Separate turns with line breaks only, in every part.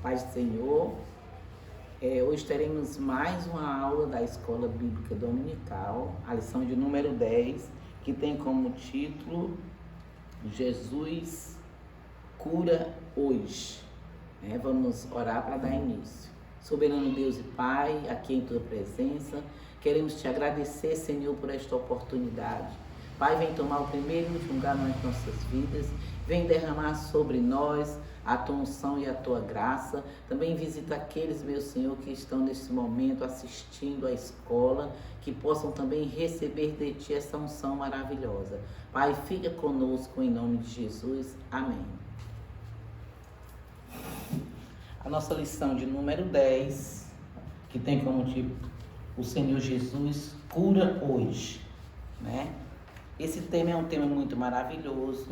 Paz do Senhor. Hoje teremos mais uma aula da Escola Bíblica Dominical, a lição de número 10, que tem como título Jesus cura hoje. Vamos orar para dar início. Soberano Deus e Pai, aqui em Tua presença, queremos Te agradecer, Senhor, por esta oportunidade. Pai, vem tomar o primeiro e último lugar nas nossas vidas, vem derramar sobre nós a Tua unção e a Tua graça. Também visita aqueles, meu Senhor, que estão nesse momento assistindo à escola, que possam também receber de Ti essa unção maravilhosa. Pai, fica conosco em nome de Jesus. Amém. A nossa lição de número 10, que tem como título O Senhor Jesus cura hoje, Esse tema é um tema muito maravilhoso,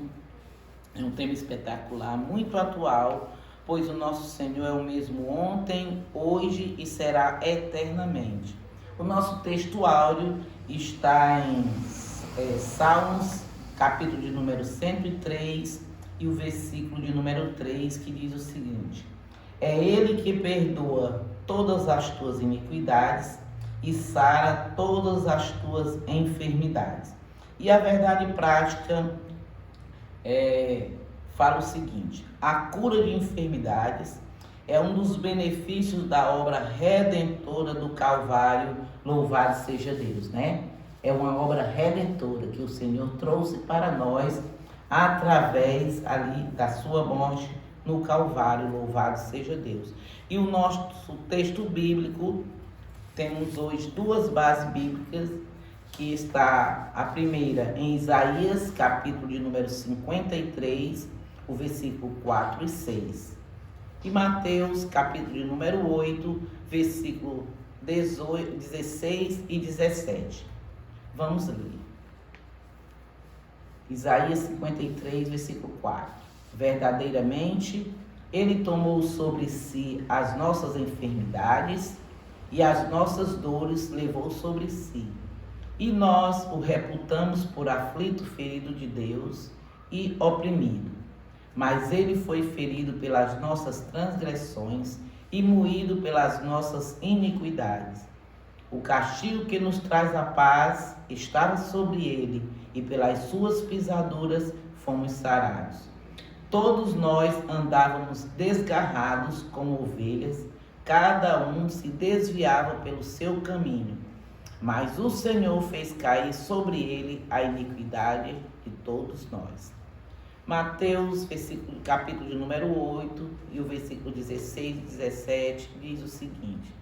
é um tema espetacular, muito atual, pois o nosso Senhor é o mesmo ontem, hoje e será eternamente. O nosso texto áureo está em Salmos, capítulo de número 103 e o versículo de número 3, que diz o seguinte: é Ele que perdoa todas as tuas iniquidades e sara todas as tuas enfermidades. E a verdade prática fala o seguinte: a cura de enfermidades é um dos benefícios da obra redentora do Calvário, louvado seja Deus, É uma obra redentora que o Senhor trouxe para nós através ali da sua morte no Calvário, louvado seja Deus. E o nosso texto bíblico, temos hoje duas bases bíblicas, que está a primeira em Isaías, capítulo de número 53, o versículo 4 e 6. E Mateus, capítulo de número 8, versículo 16 e 17. Vamos ler. Isaías 53, versículo 4. Verdadeiramente, Ele tomou sobre si as nossas enfermidades e as nossas dores levou sobre si. E nós o reputamos por aflito, ferido de Deus e oprimido. Mas ele foi ferido pelas nossas transgressões e moído pelas nossas iniquidades. O castigo que nos traz a paz estava sobre ele, e pelas suas pisaduras fomos sarados. Todos nós andávamos desgarrados como ovelhas, cada um se desviava pelo seu caminho. Mas o Senhor fez cair sobre ele a iniquidade de todos nós. Mateus, capítulo de número 8, e o versículo 16 e 17, diz o seguinte: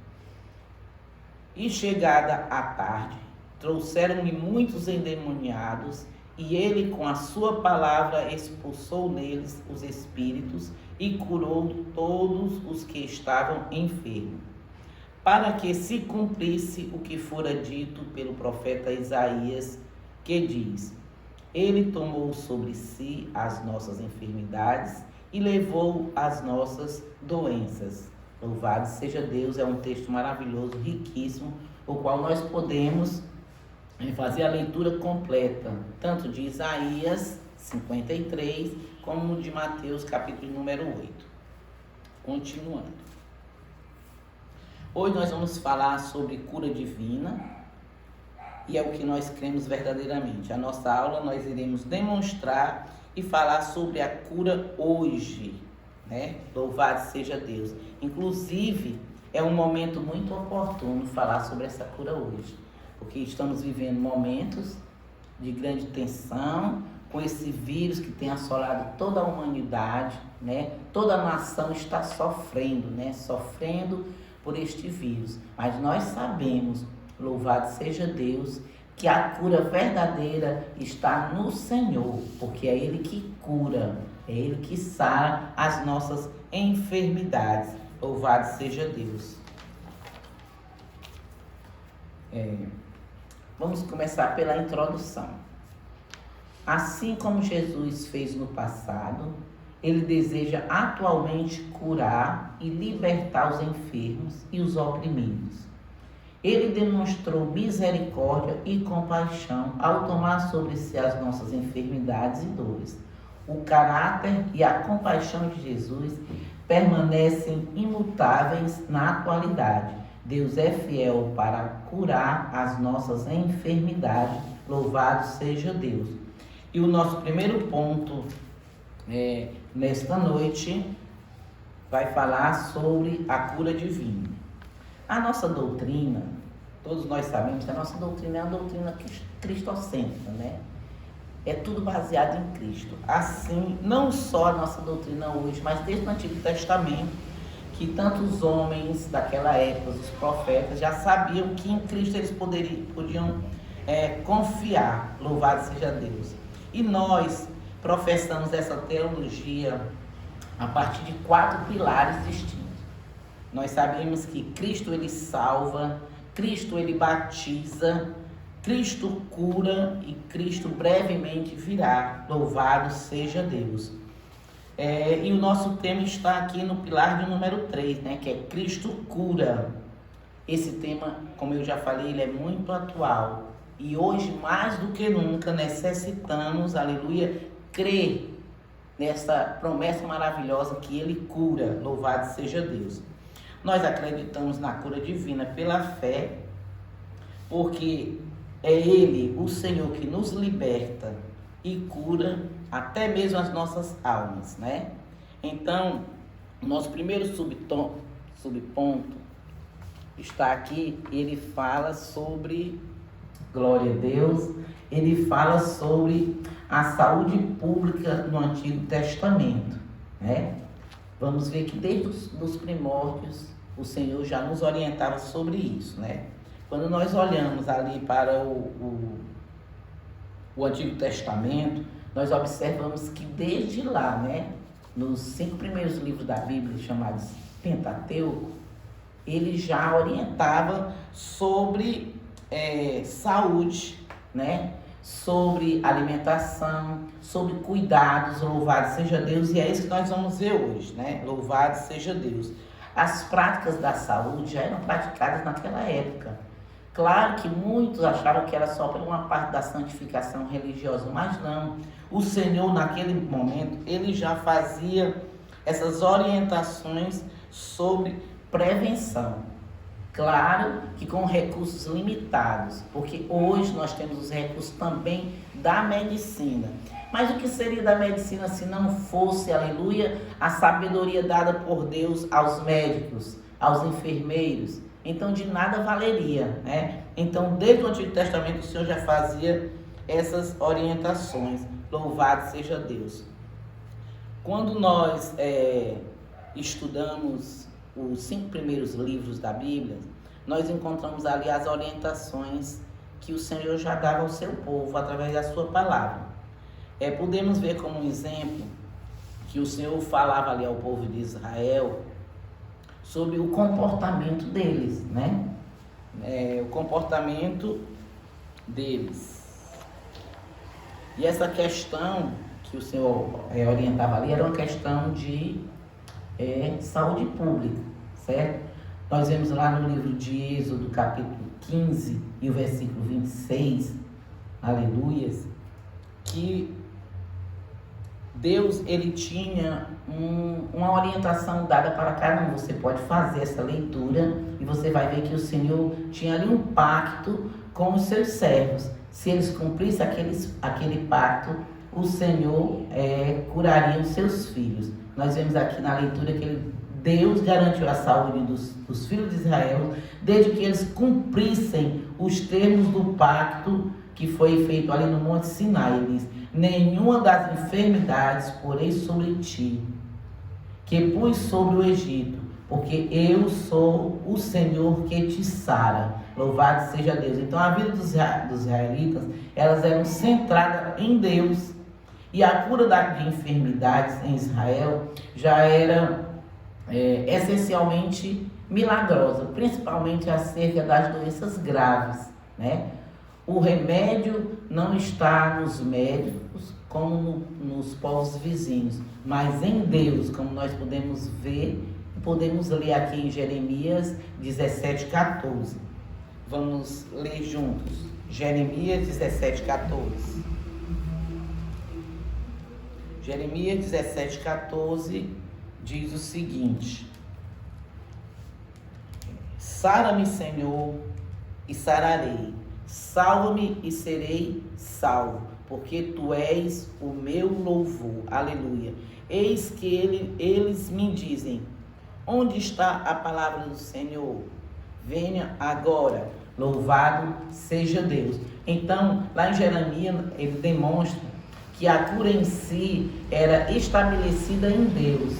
e chegada a tarde, trouxeram-lhe muitos endemoniados, e ele com a sua palavra expulsou neles os espíritos e curou todos os que estavam enfermos, para que se cumprisse o que fora dito pelo profeta Isaías, que diz: ele tomou sobre si as nossas enfermidades e levou as nossas doenças. Louvado seja Deus. É um texto maravilhoso, riquíssimo, o qual nós podemos fazer a leitura completa, tanto de Isaías 53, como de Mateus, capítulo número 8. Continuando. Hoje nós vamos falar sobre cura divina, e é o que nós cremos verdadeiramente. A nossa aula nós iremos demonstrar e falar sobre a cura hoje, Louvado seja Deus. Inclusive, é um momento muito oportuno falar sobre essa cura hoje, porque estamos vivendo momentos de grande tensão, com esse vírus que tem assolado toda a humanidade, Toda a nação está sofrendo, Sofrendo por este vírus, mas nós sabemos, louvado seja Deus, que a cura verdadeira está no Senhor, porque é Ele que cura, é Ele que sara as nossas enfermidades, louvado seja Deus. Vamos começar pela introdução. Assim como Jesus fez no passado, Ele deseja atualmente curar e libertar os enfermos e os oprimidos. Ele demonstrou misericórdia e compaixão ao tomar sobre si as nossas enfermidades e dores. O caráter e a compaixão de Jesus permanecem imutáveis na atualidade. Deus é fiel para curar as nossas enfermidades. Louvado seja Deus. E o nosso primeiro ponto nesta noite vai falar sobre a cura divina. A nossa doutrina, todos nós sabemos que a nossa doutrina é uma doutrina cristocêntrica, né? É tudo baseado em Cristo. Assim, não só a nossa doutrina hoje, mas desde o Antigo Testamento, que tantos homens daquela época, os profetas, já sabiam que em Cristo eles podiam confiar. Louvado seja Deus. E nós professamos essa teologia a partir de 4 pilares distintos. Nós sabemos que Cristo ele salva, Cristo ele batiza, Cristo cura e Cristo brevemente virá. Louvado seja Deus. E o nosso tema está aqui no pilar de número 3, né, que é Cristo cura. Esse tema, como eu já falei, ele é muito atual. E hoje, mais do que nunca, necessitamos, aleluia, crer nessa promessa maravilhosa que ele cura. Louvado seja Deus. Nós acreditamos na cura divina pela fé, porque é Ele, o Senhor, que nos liberta e cura até mesmo as nossas almas, né? Então, nosso primeiro subponto está aqui, ele fala sobre, glória a Deus, ele fala sobre a saúde pública no Antigo Testamento, né? Vamos ver que desde os primórdios o Senhor já nos orientava sobre isso, né? Quando nós olhamos ali para o Antigo Testamento, nós observamos que desde lá, né, nos 5 primeiros livros da Bíblia, chamados Pentateuco, ele já orientava sobre saúde, né, sobre alimentação, sobre cuidados. Louvado seja Deus, e é isso que nós vamos ver hoje, né? Louvado seja Deus. As práticas da saúde já eram praticadas naquela época. Claro que muitos acharam que era só por uma parte da santificação religiosa, mas não. O Senhor, naquele momento, ele já fazia essas orientações sobre prevenção. Claro que com recursos limitados, porque hoje nós temos os recursos também da medicina. Mas o que seria da medicina se não fosse, aleluia, a sabedoria dada por Deus aos médicos, aos enfermeiros? Então de nada valeria, né? Então desde o Antigo Testamento o Senhor já fazia essas orientações. Louvado seja Deus. Quando nós estudamos os 5 primeiros livros da Bíblia, nós encontramos ali as orientações que o Senhor já dava ao seu povo através da sua palavra. Podemos ver como um exemplo que o Senhor falava ali ao povo de Israel sobre o comportamento deles, né? O comportamento deles. E essa questão que o Senhor orientava ali era uma questão de saúde pública, certo? Nós vemos lá no livro de Êxodo, capítulo 15 e o versículo 26, aleluias, que Deus, ele tinha uma orientação dada para cada um. Você pode fazer essa leitura e você vai ver que o Senhor tinha ali um pacto com os seus servos. Se eles cumprissem aquele pacto, o Senhor curaria os seus filhos. Nós vemos aqui na leitura que Deus garantiu a saúde dos filhos de Israel, desde que eles cumprissem os termos do pacto que foi feito ali no Monte Sinai. Ele diz: nenhuma das enfermidades porei sobre ti, que pus sobre o Egito, porque eu sou o Senhor que te sara. Louvado seja Deus. Então a vida dos israelitas, elas eram centradas em Deus. E a cura de enfermidades em Israel já era essencialmente milagrosa, principalmente acerca das doenças graves, né? O remédio não está nos médicos como nos povos vizinhos, mas em Deus, como nós podemos ver, podemos ler aqui em Jeremias 17:14. Vamos ler juntos. Jeremias 17:14. Jeremias 17,14 diz o seguinte: Sara-me, Senhor, e sararei. Salva-me e serei salvo, porque Tu és o meu louvor. Aleluia. Eis que eles me dizem: onde está a palavra do Senhor? Venha agora. Louvado seja Deus. Então, lá em Jeremias, ele demonstra que a cura em si era estabelecida em Deus,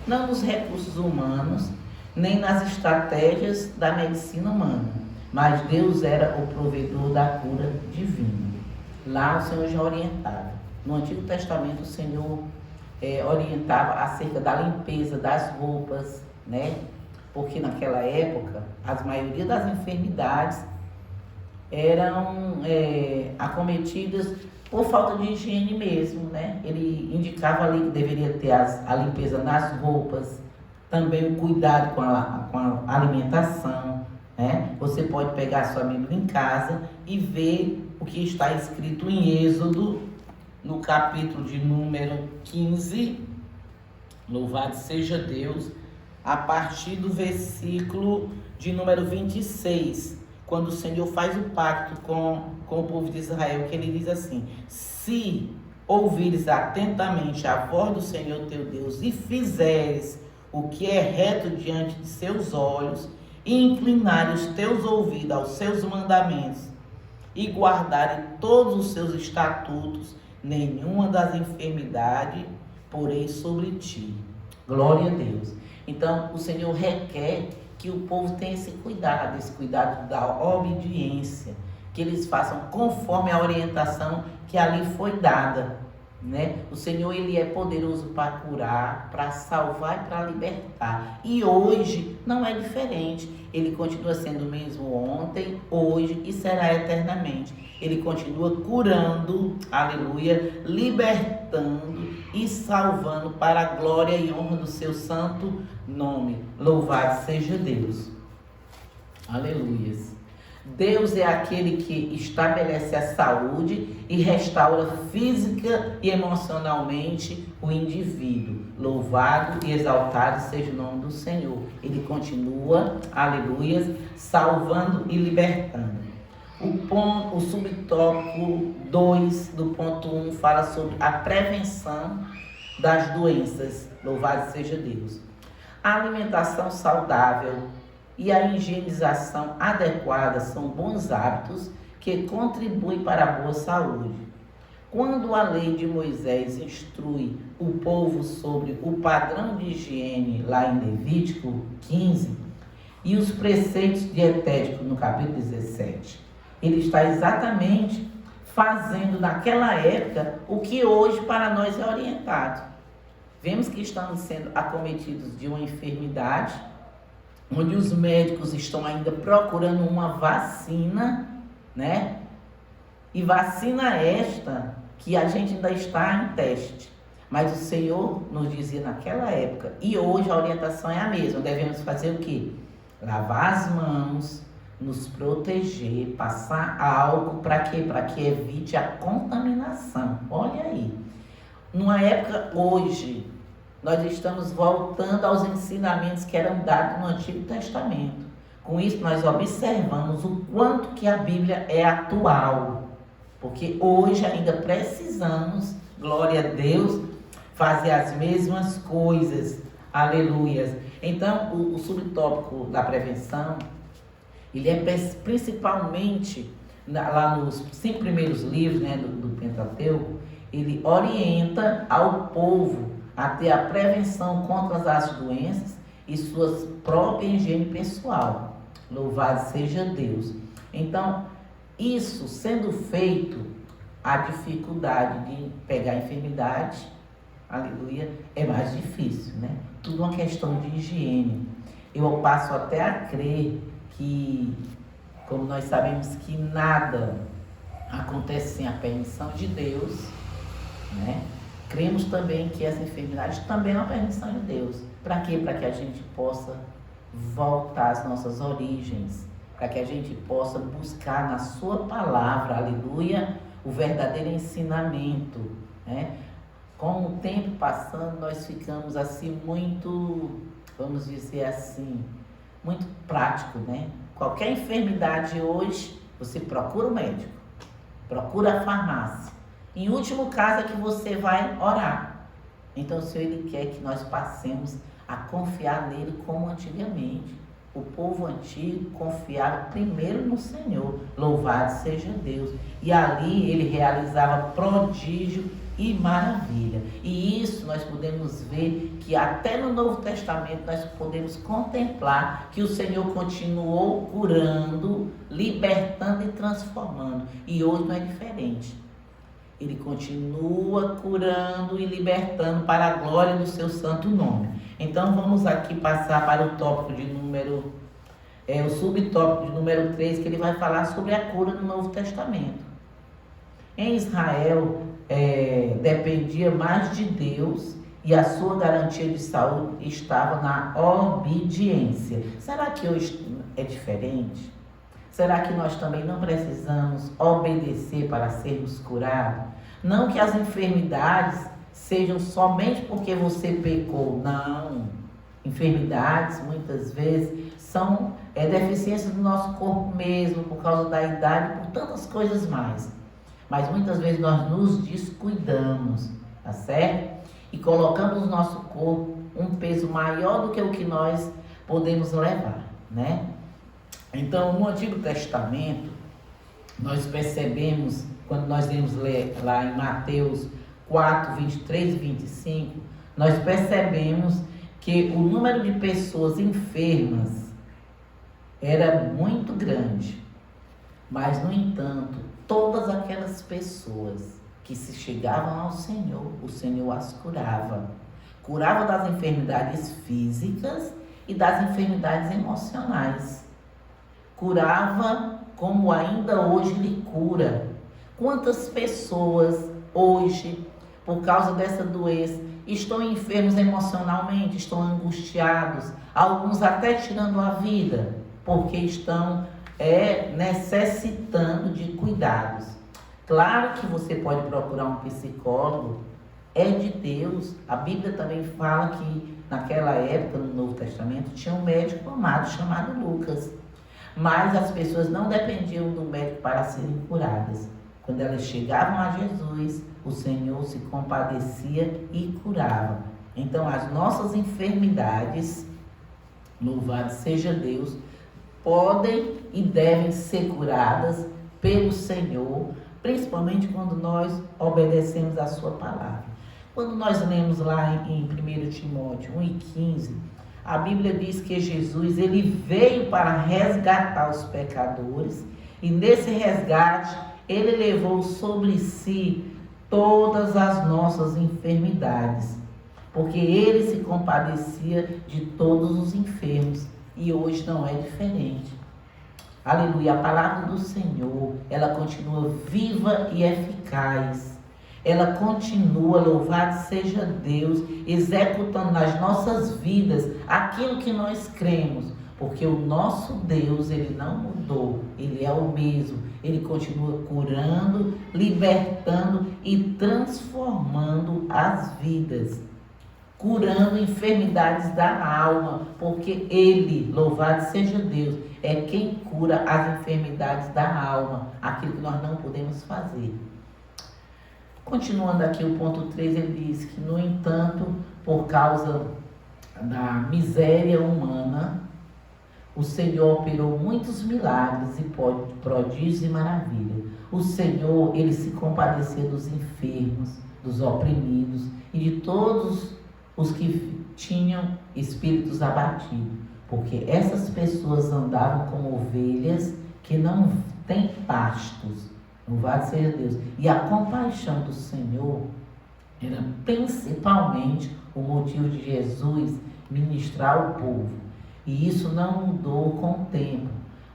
não nos recursos humanos, nem nas estratégias da medicina humana, mas Deus era o provedor da cura divina. Lá o Senhor já orientava. No Antigo Testamento o Senhor orientava acerca da limpeza das roupas, né? Porque naquela época a maioria das enfermidades eram acometidas por falta de higiene mesmo, né? Ele indicava ali que deveria ter a limpeza nas roupas, também o cuidado com a alimentação, né? Você pode pegar a sua Bíblia em casa e ver o que está escrito em Êxodo, no capítulo de número 15, louvado seja Deus, a partir do versículo de número 26, quando o Senhor faz o pacto com o povo de Israel, que ele diz assim: se ouvires atentamente a voz do Senhor teu Deus e fizeres o que é reto diante de seus olhos, e inclinares os teus ouvidos aos seus mandamentos, e guardares todos os seus estatutos, nenhuma das enfermidades porei sobre ti. Glória a Deus. Então, o Senhor requer que o povo tenha esse cuidado da obediência, que eles façam conforme a orientação que ali foi dada, né? O Senhor, ele é poderoso para curar, para salvar e para libertar. E hoje não é diferente. Ele continua sendo o mesmo ontem, hoje e será eternamente. Ele continua curando, aleluia, libertando e salvando para a glória e honra do seu santo nome. Louvado seja Deus. Aleluias. Deus é aquele que estabelece a saúde e restaura física e emocionalmente o indivíduo. Louvado e exaltado seja o nome do Senhor. Ele continua, aleluias, salvando e libertando. O subtópico 2 do ponto 1 fala sobre a prevenção das doenças. Louvado seja Deus. A alimentação saudável e a higienização adequada são bons hábitos que contribuem para a boa saúde. Quando a lei de Moisés instrui o povo sobre o padrão de higiene, lá em Levítico 15, e os preceitos dietéticos no capítulo 17, ele está exatamente fazendo naquela época o que hoje para nós é orientado. Vemos que estamos sendo acometidos de uma enfermidade, onde os médicos estão ainda procurando uma vacina, né? E vacina esta que a gente ainda está em teste. Mas o Senhor nos dizia naquela época, e hoje a orientação é a mesma, devemos fazer o quê? Lavar as mãos, nos proteger, passar álcool, para quê? Para que evite a contaminação. Olha aí. Numa época hoje, nós estamos voltando aos ensinamentos que eram dados no Antigo Testamento. Com isso, nós observamos o quanto que a Bíblia é atual. Porque hoje ainda precisamos, glória a Deus, fazer as mesmas coisas. Aleluias. Então, o subtópico da prevenção, ele é principalmente, lá nos 5 primeiros livros, né, do Pentateuco, ele orienta ao povo a ter a prevenção contra as doenças e sua própria higiene pessoal. Louvado seja Deus. Então, isso sendo feito, a dificuldade de pegar a enfermidade, aleluia, é mais difícil, né? Tudo uma questão de higiene. Eu passo até a crer que, como nós sabemos que nada acontece sem a permissão de Deus, né? Cremos também que essa enfermidade também é uma permissão de Deus. Para quê? Para que a gente possa voltar às nossas origens, para que a gente possa buscar na sua palavra, aleluia, o verdadeiro ensinamento, né? Com o tempo passando, nós ficamos assim muito, vamos dizer assim, muito prático, né? Qualquer enfermidade hoje, você procura o médico, procura a farmácia. Em último caso é que você vai orar. Então o Senhor, Ele quer que nós passemos a confiar nele como antigamente. O povo antigo confiava primeiro no Senhor, louvado seja Deus. E ali ele realizava prodígio e maravilha. E isso nós podemos ver que até no Novo Testamento nós podemos contemplar que o Senhor continuou curando, libertando e transformando. E hoje não é diferente. Ele continua curando e libertando para a glória do seu santo nome. Então vamos aqui passar para o tópico de número, o subtópico de número 3, que ele vai falar sobre a cura no Novo Testamento. Em Israel, dependia mais de Deus e a sua garantia de saúde estava na obediência. Será que hoje é diferente? Será que nós também não precisamos obedecer para sermos curados? Não que as enfermidades sejam somente porque você pecou, não. Enfermidades, muitas vezes, são deficiências do nosso corpo mesmo, por causa da idade, por tantas coisas mais. Mas muitas vezes nós nos descuidamos, tá certo? E colocamos no nosso corpo um peso maior do que o que nós podemos levar, né? Então, no Antigo Testamento, nós percebemos, quando nós vamos ler lá em Mateus 4, 23 e 25, nós percebemos que o número de pessoas enfermas era muito grande. Mas, no entanto, todas aquelas pessoas que se chegavam ao Senhor, o Senhor as curava. Curava das enfermidades físicas e das enfermidades emocionais. Curava como ainda hoje lhe cura. Quantas pessoas hoje, por causa dessa doença, estão enfermos emocionalmente, estão angustiados, alguns até tirando a vida, porque estão necessitando de cuidados. Claro que você pode procurar um psicólogo, é de Deus. A Bíblia também fala que naquela época, no Novo Testamento, tinha um médico amado chamado Lucas. Mas as pessoas não dependiam do médico para serem curadas. Quando elas chegavam a Jesus, o Senhor se compadecia e curava. Então, as nossas enfermidades, louvado seja Deus, podem e devem ser curadas pelo Senhor, principalmente quando nós obedecemos a sua palavra. Quando nós lemos lá em 1 Timóteo 1,15, a Bíblia diz que Jesus, ele veio para resgatar os pecadores, e nesse resgate ele levou sobre si todas as nossas enfermidades, porque ele se compadecia de todos os enfermos, e hoje não é diferente. Aleluia, a palavra do Senhor, ela continua viva e eficaz. Ela continua, louvado seja Deus, executando nas nossas vidas aquilo que nós cremos, porque o nosso Deus, ele não mudou, ele é o mesmo, ele continua curando, libertando e transformando as vidas, curando enfermidades da alma, porque ele, louvado seja Deus, é quem cura as enfermidades da alma, aquilo que nós não podemos fazer. Continuando aqui o ponto 3, ele diz que, no entanto, por causa da miséria humana, o Senhor operou muitos milagres e prodígios e maravilhas. O Senhor, ele se compadecia dos enfermos, dos oprimidos e de todos os que tinham espíritos abatidos, porque essas pessoas andavam como ovelhas que não têm pastos. Louvado seja Deus. E a compaixão do Senhor era principalmente o motivo de Jesus ministrar o povo. E isso não mudou com o tempo,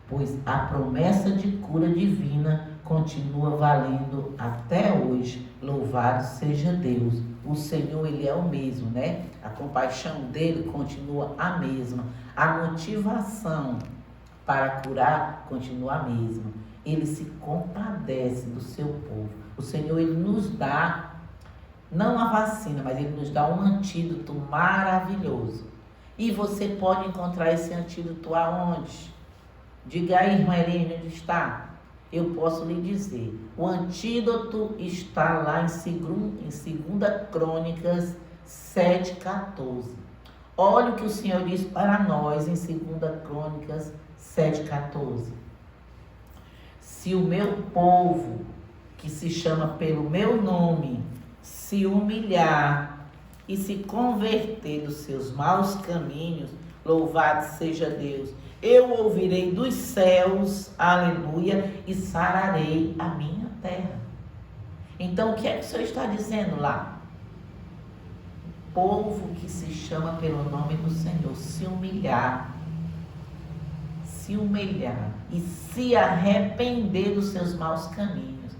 pois a promessa de cura divina continua valendo até hoje. Louvado seja Deus. O Senhor, ele é o mesmo, né? A compaixão dele continua a mesma. A motivação para curar continua a mesma. Ele se compadece do seu povo. O Senhor, ele nos dá não a vacina, mas ele nos dá um antídoto maravilhoso. E você pode encontrar esse antídoto aonde? Diga aí, irmã Helene, onde está? Eu posso lhe dizer, o antídoto está lá em 2 Crônicas 7,14. Olha o que o Senhor diz para nós em 2 Crônicas 7,14. Se o meu povo, que se chama pelo meu nome, se humilhar e se converter dos seus maus caminhos, louvado seja Deus, eu ouvirei dos céus, aleluia, e sararei a minha terra. Então, o que é que o Senhor está dizendo lá? O povo que se chama pelo nome do Senhor, se humilhar e se arrepender dos seus maus caminhos,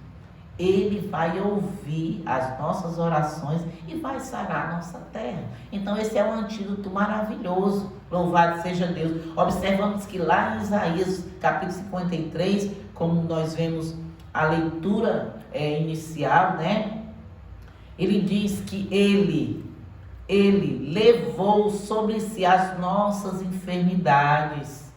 Ele vai ouvir as nossas orações e vai sarar a nossa terra. Então esse é um antídoto maravilhoso. Louvado seja Deus. Observamos que lá em Isaías capítulo 53, como nós vemos a leitura inicial, né? Ele diz que ele levou sobre si as nossas enfermidades,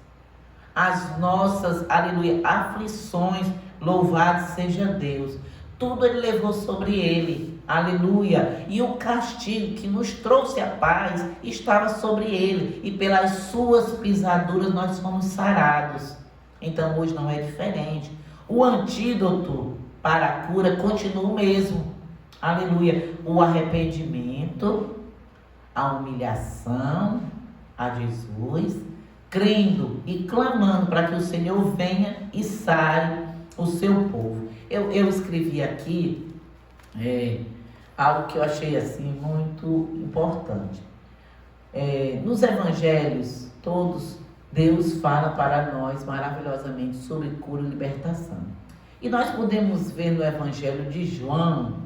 as nossas, aleluia, aflições. Louvado seja Deus. Tudo Ele levou sobre Ele. Aleluia. E o castigo que nos trouxe a paz estava sobre Ele. E pelas suas pisaduras nós fomos sarados. Então hoje não é diferente. O antídoto para a cura continua o mesmo. Aleluia. O arrependimento, a humilhação a Jesus, crendo e clamando para que o Senhor venha e sare o seu povo. Eu escrevi aqui algo que eu achei assim muito importante. Nos evangelhos todos, Deus fala para nós maravilhosamente sobre cura e libertação. E nós podemos ver no evangelho de João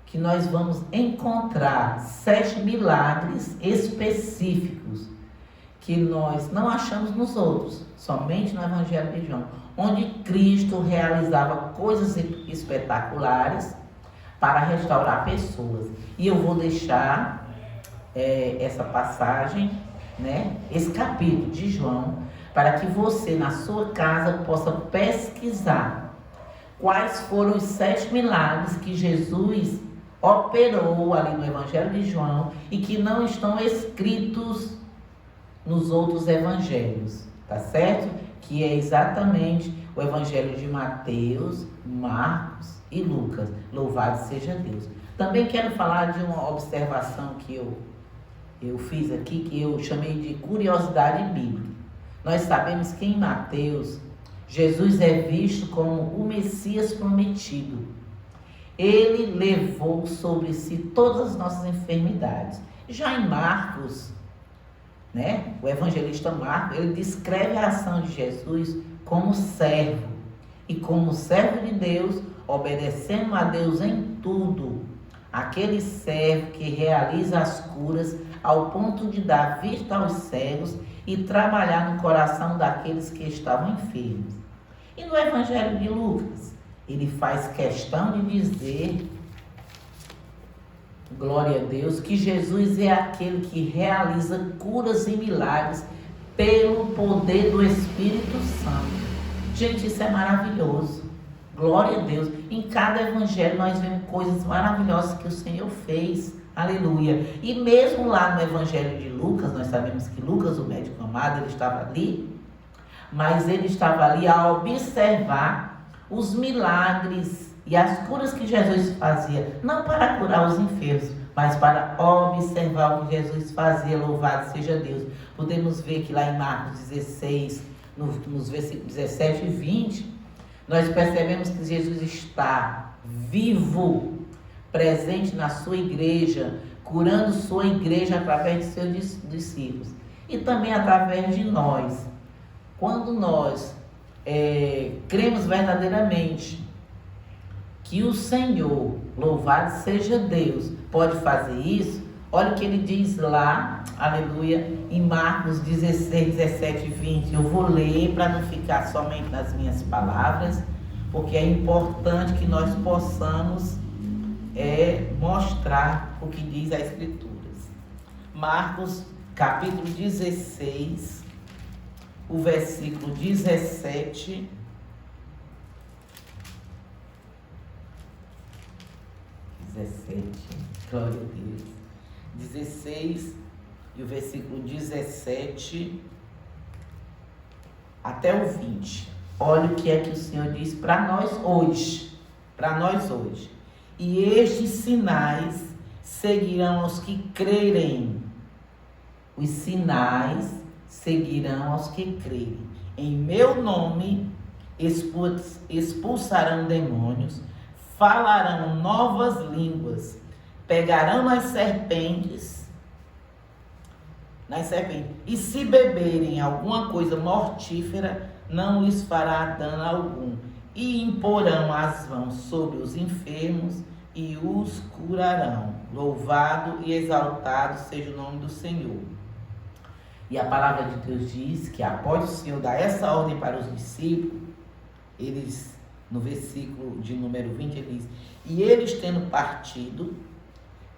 que nós vamos encontrar 7 milagres específicos que nós não achamos nos outros, somente no evangelho de João, onde Cristo realizava coisas espetaculares para restaurar pessoas. E eu vou deixar essa passagem, né, esse capítulo de João, para que você na sua casa possa pesquisar quais foram os 7 milagres que Jesus operou ali no evangelho de João e que não estão escritos nos outros evangelhos, tá certo? Que é exatamente o evangelho de Mateus, Marcos e Lucas. Louvado seja Deus. Também quero falar de uma observação que eu fiz aqui, que eu chamei de curiosidade bíblica. Nós sabemos que em Mateus, Jesus é visto como o Messias prometido. Ele levou sobre si todas as nossas enfermidades. Já em Marcos, né, o evangelista Marcos, ele descreve a ação de Jesus como servo. E como servo de Deus, obedecendo a Deus em tudo. Aquele servo que realiza as curas ao ponto de dar vista aos cegos e trabalhar no coração daqueles que estavam enfermos. E no evangelho de Lucas, ele faz questão de dizer, glória a Deus, que Jesus é aquele que realiza curas e milagres pelo poder do Espírito Santo. Gente, isso é maravilhoso. Glória a Deus. Em cada evangelho nós vemos coisas maravilhosas que o Senhor fez. Aleluia. E mesmo lá no evangelho de Lucas, nós sabemos que Lucas, o médico amado, ele estava ali, mas ele estava ali a observar os milagres e as curas que Jesus fazia, não para curar os enfermos, mas para observar o que Jesus fazia. Louvado seja Deus. Podemos ver que lá em Marcos 16, nos versículos 17 e 20, nós percebemos que Jesus está vivo, presente na sua igreja, curando sua igreja através de seus discípulos e também através de nós. Quando nós cremos verdadeiramente que o Senhor, louvado seja Deus, pode fazer isso, olha o que ele diz lá, aleluia, em Marcos 16, 17 e 20. Eu vou ler para não ficar somente nas minhas palavras, porque é importante que nós possamos é mostrar o que diz a Escritura. Marcos, capítulo 16, o versículo 17. Glória a Deus. 16 e o versículo 17 até o 20. Olha o que é que o Senhor diz para nós hoje. Para nós hoje. E estes sinais seguirão aos que crerem. Os sinais seguirão aos que crerem. Em meu nome expulsarão demônios, falarão novas línguas, pegarão nas serpentes, e se beberem alguma coisa mortífera, não lhes fará dano algum, e imporão as mãos sobre os enfermos e os curarão. Louvado e exaltado seja o nome do Senhor. E a palavra de Deus diz que após o Senhor dar essa ordem para os discípulos, eles, no versículo de número 20, ele diz: e eles, tendo partido,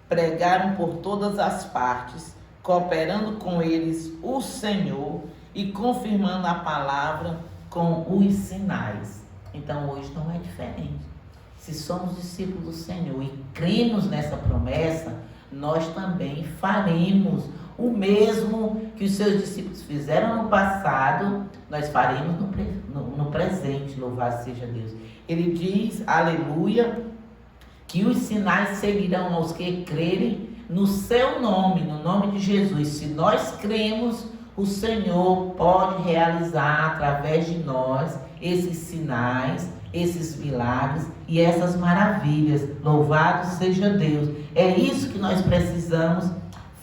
pregaram por todas as partes, cooperando com eles o Senhor e confirmando a palavra com os sinais. Então hoje não é diferente. Se somos discípulos do Senhor e cremos nessa promessa, nós também faremos o mesmo que os seus discípulos fizeram no passado, nós faremos no presente. Louvado seja Deus. Ele diz, aleluia, que os sinais seguirão aos que crerem no seu nome, no nome de Jesus. Se nós cremos, o Senhor pode realizar através de nós esses sinais, esses milagres e essas maravilhas. Louvado seja Deus. É isso que nós precisamos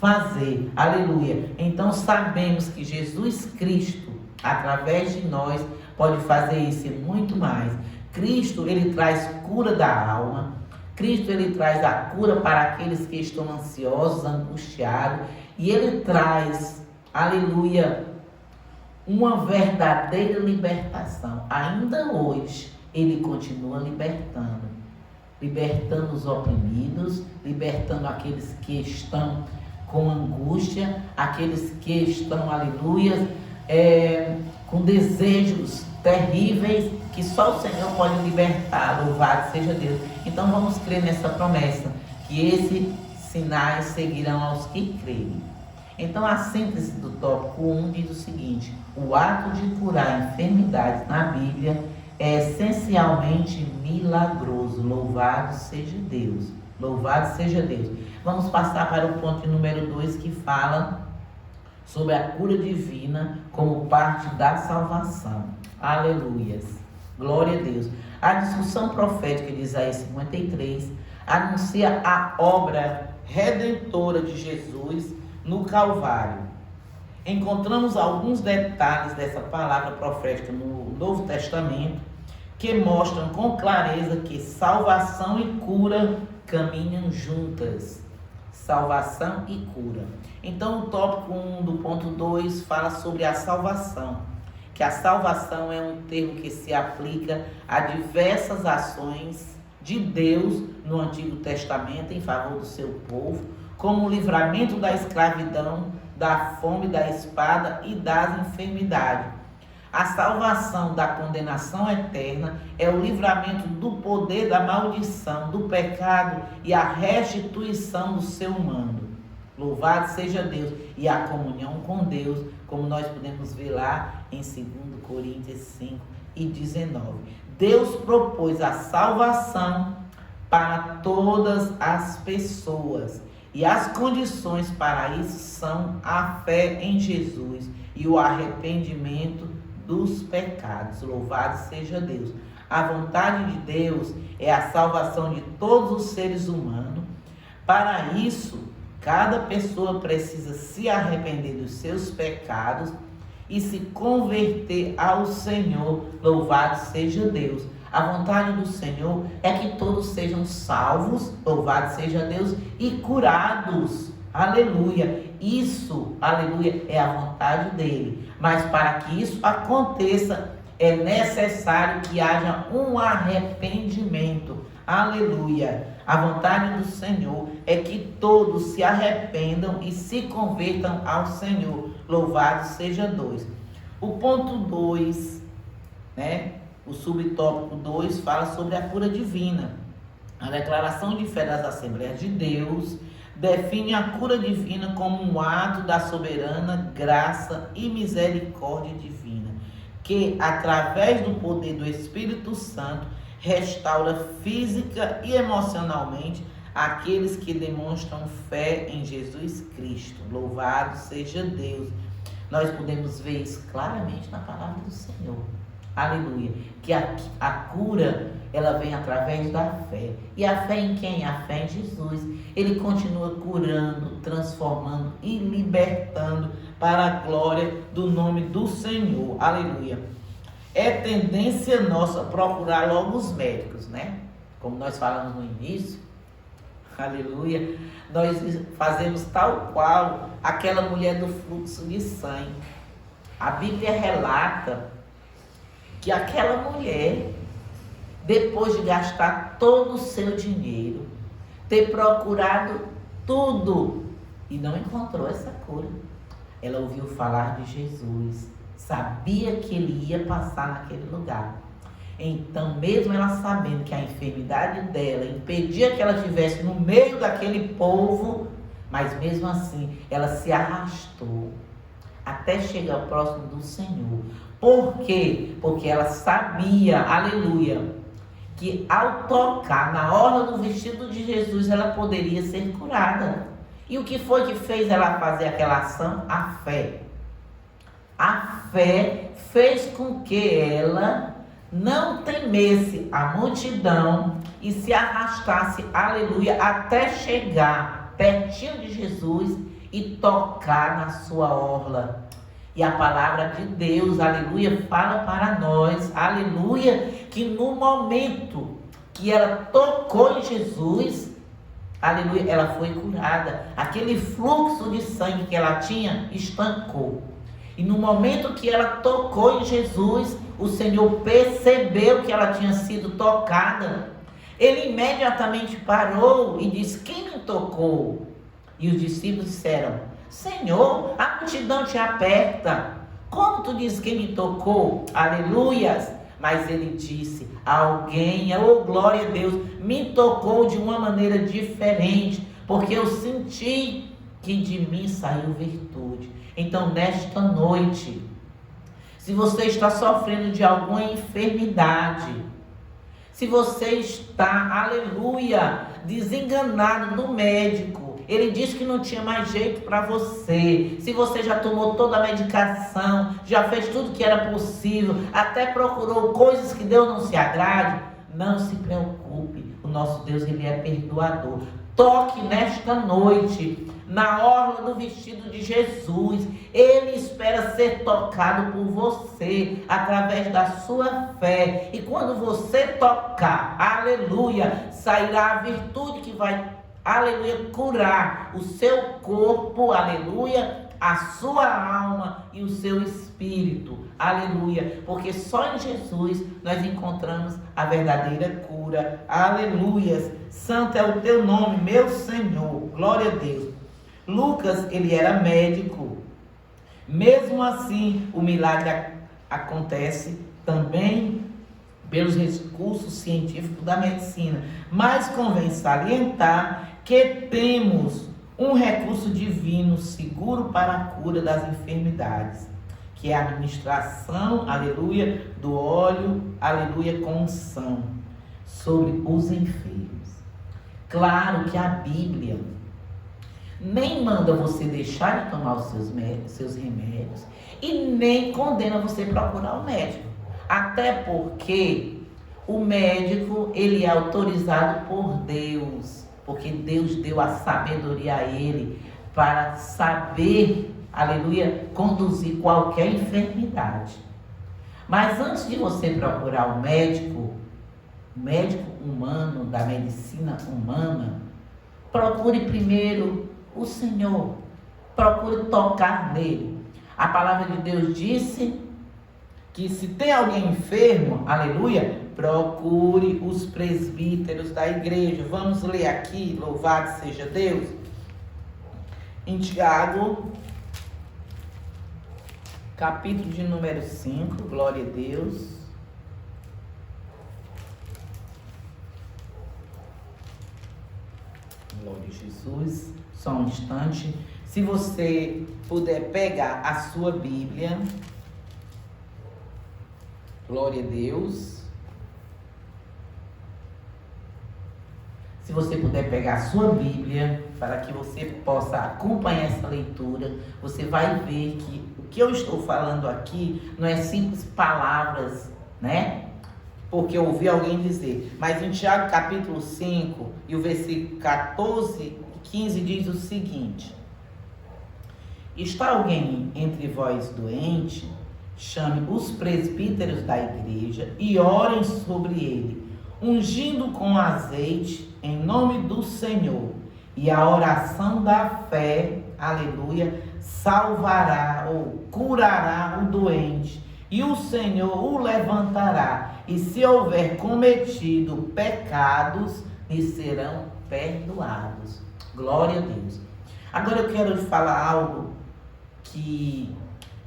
fazer. Aleluia. Então sabemos que Jesus Cristo, através de nós, pode fazer isso e muito mais. Cristo, ele traz cura da alma. Cristo, ele traz a cura para aqueles que estão ansiosos, angustiados. E ele traz, aleluia, uma verdadeira libertação. Ainda hoje, ele continua libertando. Libertando os oprimidos, libertando aqueles que estão com angústia, aqueles que estão, aleluia, com desejos terríveis, que só o Senhor pode libertar. Louvado seja Deus. Então vamos crer nessa promessa, que esses sinais seguirão aos que crerem. Então a síntese do tópico 1 diz o seguinte: o ato de curar enfermidades na Bíblia é essencialmente milagroso. Louvado seja Deus. Louvado seja Deus. Vamos passar para o ponto número 2, que fala sobre a cura divina como parte da salvação. Aleluias. Glória a Deus. A discussão profética de Isaías 53 anuncia a obra redentora de Jesus no Calvário. Encontramos alguns detalhes dessa palavra profética no Novo Testamento que mostram com clareza que salvação e cura caminham juntas. Salvação e cura. Então o tópico 1 do ponto 2 fala sobre a salvação. Que a salvação é um termo que se aplica a diversas ações de Deus no Antigo Testamento em favor do seu povo, como o livramento da escravidão, da fome, da espada e das enfermidades. A salvação da condenação eterna é o livramento do poder da maldição, do pecado e a restituição do ser humano. Louvado seja Deus. E a comunhão com Deus, como nós podemos ver lá em 2 Coríntios 5 e 19. Deus propôs a salvação para todas as pessoas. E as condições para isso são a fé em Jesus e o arrependimento dos pecados. Louvado seja Deus. A vontade de Deus é a salvação de todos os seres humanos. Para isso, cada pessoa precisa se arrepender dos seus pecados e se converter ao Senhor. Louvado seja Deus. A vontade do Senhor é que todos sejam salvos, louvado seja Deus, e curados. Aleluia. Isso, aleluia, é a vontade dele. Mas para que isso aconteça, é necessário que haja um arrependimento. Aleluia. A vontade do Senhor é que todos se arrependam e se convertam ao Senhor. Louvado seja Deus. O ponto 2, né? O subtópico 2 fala sobre a cura divina. A declaração de fé das Assembleias de Deus define a cura divina como um ato da soberana graça e misericórdia divina, que, através do poder do Espírito Santo, restaura física e emocionalmente aqueles que demonstram fé em Jesus Cristo. Louvado seja Deus. Nós podemos ver isso claramente na palavra do Senhor. Aleluia. Que a cura, ela vem através da fé. E a fé em quem? A fé em Jesus. Ele continua curando, transformando e libertando para a glória do nome do Senhor. Aleluia. É tendência nossa procurar logo os médicos, né? Como nós falamos no início. Aleluia. Nós fazemos tal qual aquela mulher do fluxo de sangue. A Bíblia relata que aquela mulher, depois de gastar todo o seu dinheiro, ter procurado tudo e não encontrou essa cura, ela ouviu falar de Jesus, sabia que ele ia passar naquele lugar. Então, mesmo ela sabendo que a enfermidade dela impedia que ela estivesse no meio daquele povo, mas mesmo assim, ela se arrastou até chegar próximo do Senhor. Por quê? Porque ela sabia, aleluia, que ao tocar na orla do vestido de Jesus, ela poderia ser curada. E o que foi que fez ela fazer aquela ação? A fé. A fé fez com que ela não temesse a multidão e se arrastasse, aleluia, até chegar pertinho de Jesus e tocar na sua orla. E a palavra de Deus, aleluia, fala para nós, aleluia, que no momento que ela tocou em Jesus, aleluia, ela foi curada. Aquele fluxo de sangue que ela tinha estancou. E no momento que ela tocou em Jesus, o Senhor percebeu que ela tinha sido tocada. Ele imediatamente parou e disse: quem me tocou? E os discípulos disseram: Senhor, a multidão te aperta. Como tu dizes quem me tocou? Aleluias. Mas ele disse: alguém, oh glória a Deus, me tocou de uma maneira diferente, porque eu senti que de mim saiu virtude. Então, nesta noite, se você está sofrendo de alguma enfermidade, se você está, aleluia, desenganado do médico, ele disse que não tinha mais jeito para você, se você já tomou toda a medicação, já fez tudo que era possível, até procurou coisas que Deus não se agrade, não se preocupe, o nosso Deus, ele é perdoador. Toque nesta noite na orla do vestido de Jesus. Ele espera ser tocado por você através da sua fé. E quando você tocar, aleluia, sairá a virtude que vai, aleluia, curar o seu corpo, aleluia, a sua alma e o seu espírito, aleluia, porque só em Jesus nós encontramos a verdadeira cura, aleluias. Santo é o teu nome, meu Senhor, glória a Deus. Lucas, ele era médico, mesmo assim o milagre acontece também pelos recursos científicos da medicina, mas convém salientar que temos um recurso divino seguro para a cura das enfermidades, que é a administração, aleluia, do óleo, aleluia, com unção sobre os enfermos. Claro que a Bíblia nem manda você deixar de tomar os seus remédios e nem condena você procurar o médico. Até porque o médico, ele é autorizado por Deus, porque Deus deu a sabedoria a ele para saber, aleluia, conduzir qualquer enfermidade. Mas antes de você procurar o médico humano, da medicina humana, procure primeiro o Senhor, procure tocar nele. A palavra de Deus disse que se tem alguém enfermo, aleluia, procure os presbíteros da igreja. Vamos ler aqui, louvado seja Deus. Em Tiago, capítulo de número 5, glória a Deus. Glória a Jesus. Só um instante. Se você puder pegar a sua Bíblia, glória a Deus. Se você puder pegar a sua Bíblia, para que você possa acompanhar essa leitura, você vai ver que o que eu estou falando aqui não é simples palavras, né? Porque eu ouvi alguém dizer, mas em Tiago capítulo 5 e o versículo 14 e 15 diz o seguinte: está alguém entre vós doente? Chame os presbíteros da igreja e orem sobre ele, ungindo com azeite em nome do Senhor. E a oração da fé, aleluia, salvará ou curará o doente, e o Senhor o levantará. E se houver cometido pecados, lhe serão perdoados. Glória a Deus. Agora eu quero falar algo que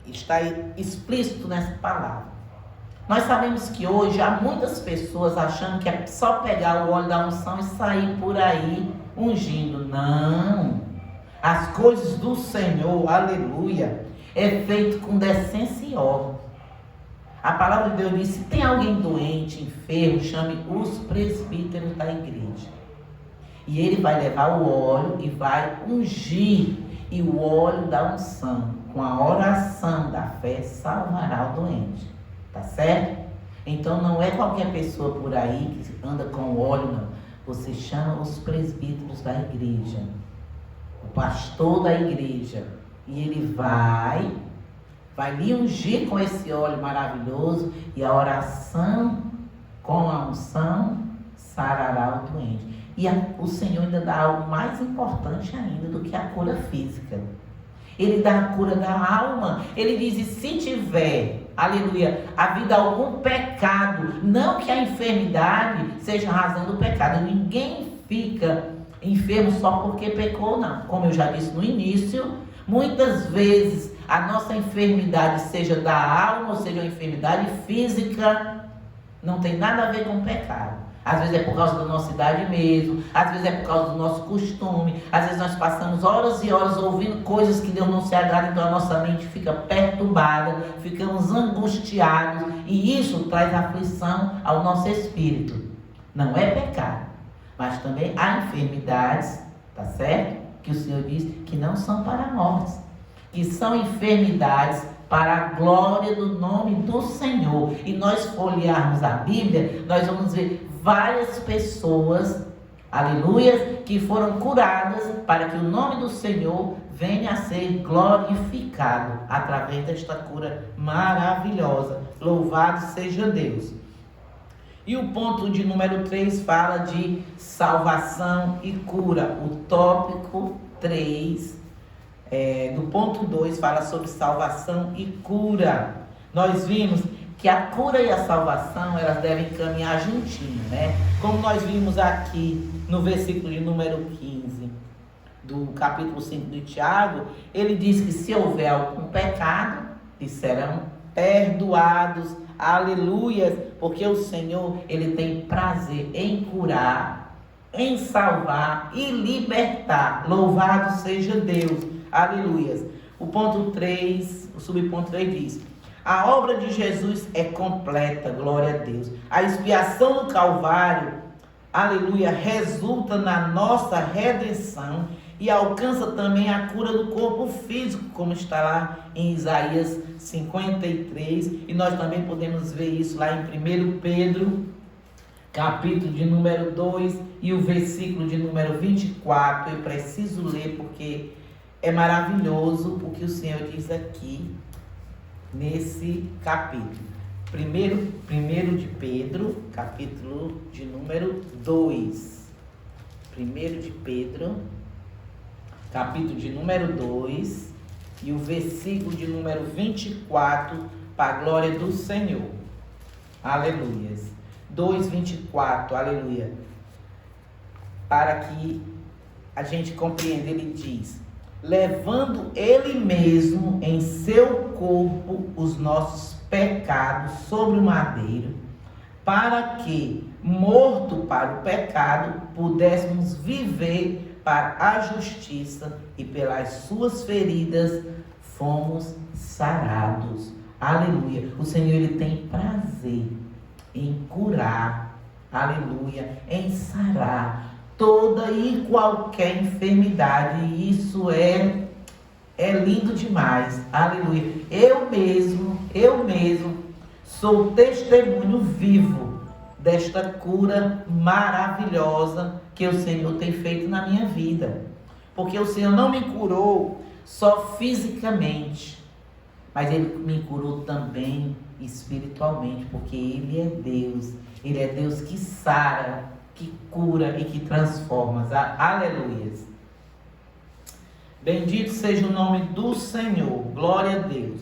está explícito nessa palavra. Nós sabemos que hoje há muitas pessoas achando que é só pegar o óleo da unção e sair por aí ungindo. Não. As coisas do Senhor, aleluia, é feito com decência e ordem. A palavra de Deus diz: se tem alguém doente, enfermo, chame os presbíteros da igreja. E ele vai levar o óleo e vai ungir. E o óleo da unção, com a oração da fé, salvará o doente. Tá certo? Então não é qualquer pessoa por aí que anda com óleo, não. Você chama os presbíteros da igreja, o pastor da igreja, e ele vai lhe ungir com esse óleo maravilhoso, e a oração com a unção sarará o doente. E o Senhor ainda dá algo mais importante ainda do que a cura física. Ele dá a cura da alma. Ele diz: e se tiver, aleluia, havido algum pecado, não que a enfermidade seja a razão do pecado. Ninguém fica enfermo só porque pecou, não. Como eu já disse no início, muitas vezes a nossa enfermidade, seja da alma ou seja uma enfermidade física, não tem nada a ver com o pecado. Às vezes é por causa da nossa idade mesmo, às vezes é por causa do nosso costume, às vezes nós passamos horas e horas ouvindo coisas que Deus não se agrada, então a nossa mente fica perturbada, ficamos angustiados, e isso traz aflição ao nosso espírito. Não é pecado, mas também há enfermidades, tá certo? Que o Senhor diz que não são para a morte, que são enfermidades para a glória do nome do Senhor. E nós folhearmos a Bíblia, nós vamos ver várias pessoas, aleluia, que foram curadas para que o nome do Senhor venha a ser glorificado através desta cura maravilhosa. Louvado seja Deus. E o ponto de número 3 fala de salvação e cura. O tópico 3 do ponto 2 fala sobre salvação e cura. Nós vimos que a cura e a salvação, elas devem caminhar juntinho, né? Como nós vimos aqui no versículo de número 15 do capítulo 5 de Tiago, ele diz que se houver algum pecado, eles serão perdoados. Aleluia! Porque o Senhor, ele tem prazer em curar, em salvar e libertar. Louvado seja Deus. Aleluia! O ponto 3, o subponto 3 diz: a obra de Jesus é completa, glória a Deus. A expiação do Calvário, aleluia, resulta na nossa redenção e alcança também a cura do corpo físico, como está lá em Isaías 53. E nós também podemos ver isso lá em 1 Pedro, capítulo de número 2 e o versículo de número 24. Eu preciso ler porque é maravilhoso o que o Senhor diz aqui nesse capítulo. Primeiro de Pedro, capítulo de número 2. 1 de Pedro, capítulo de número 2 e o versículo de número 24, para a glória do Senhor. Aleluias. 2:24, aleluia. Para que a gente compreenda, ele diz: levando ele mesmo em seu corpo os nossos pecados sobre o madeiro, para que, morto para o pecado, pudéssemos viver para a justiça, e pelas suas feridas fomos sarados. Aleluia. O Senhor, ele tem prazer em curar, aleluia, em sarar toda e qualquer enfermidade. E isso é lindo demais. Aleluia. Eu mesmo sou testemunho vivo desta cura maravilhosa que o Senhor tem feito na minha vida. Porque o Senhor não me curou só fisicamente, mas Ele me curou também espiritualmente, porque Ele é Deus que sara, que cura e que transforma. Aleluia. Bendito seja o nome do Senhor, glória a Deus.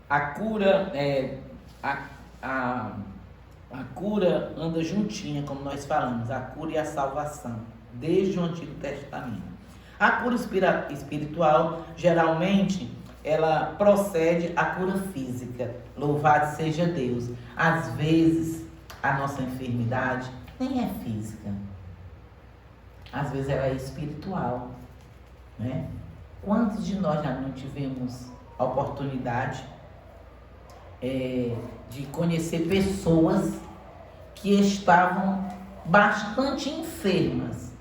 A cura a cura anda juntinha, como nós falamos, a cura e a salvação, desde o Antigo Testamento. A cura espiritual, geralmente, ela procede à cura física. Louvado seja Deus. Às vezes, a nossa enfermidade nem é física. Às vezes, ela é espiritual, né? Quantos de nós já não tivemos a oportunidade de conhecer pessoas que estavam bastante enfermas,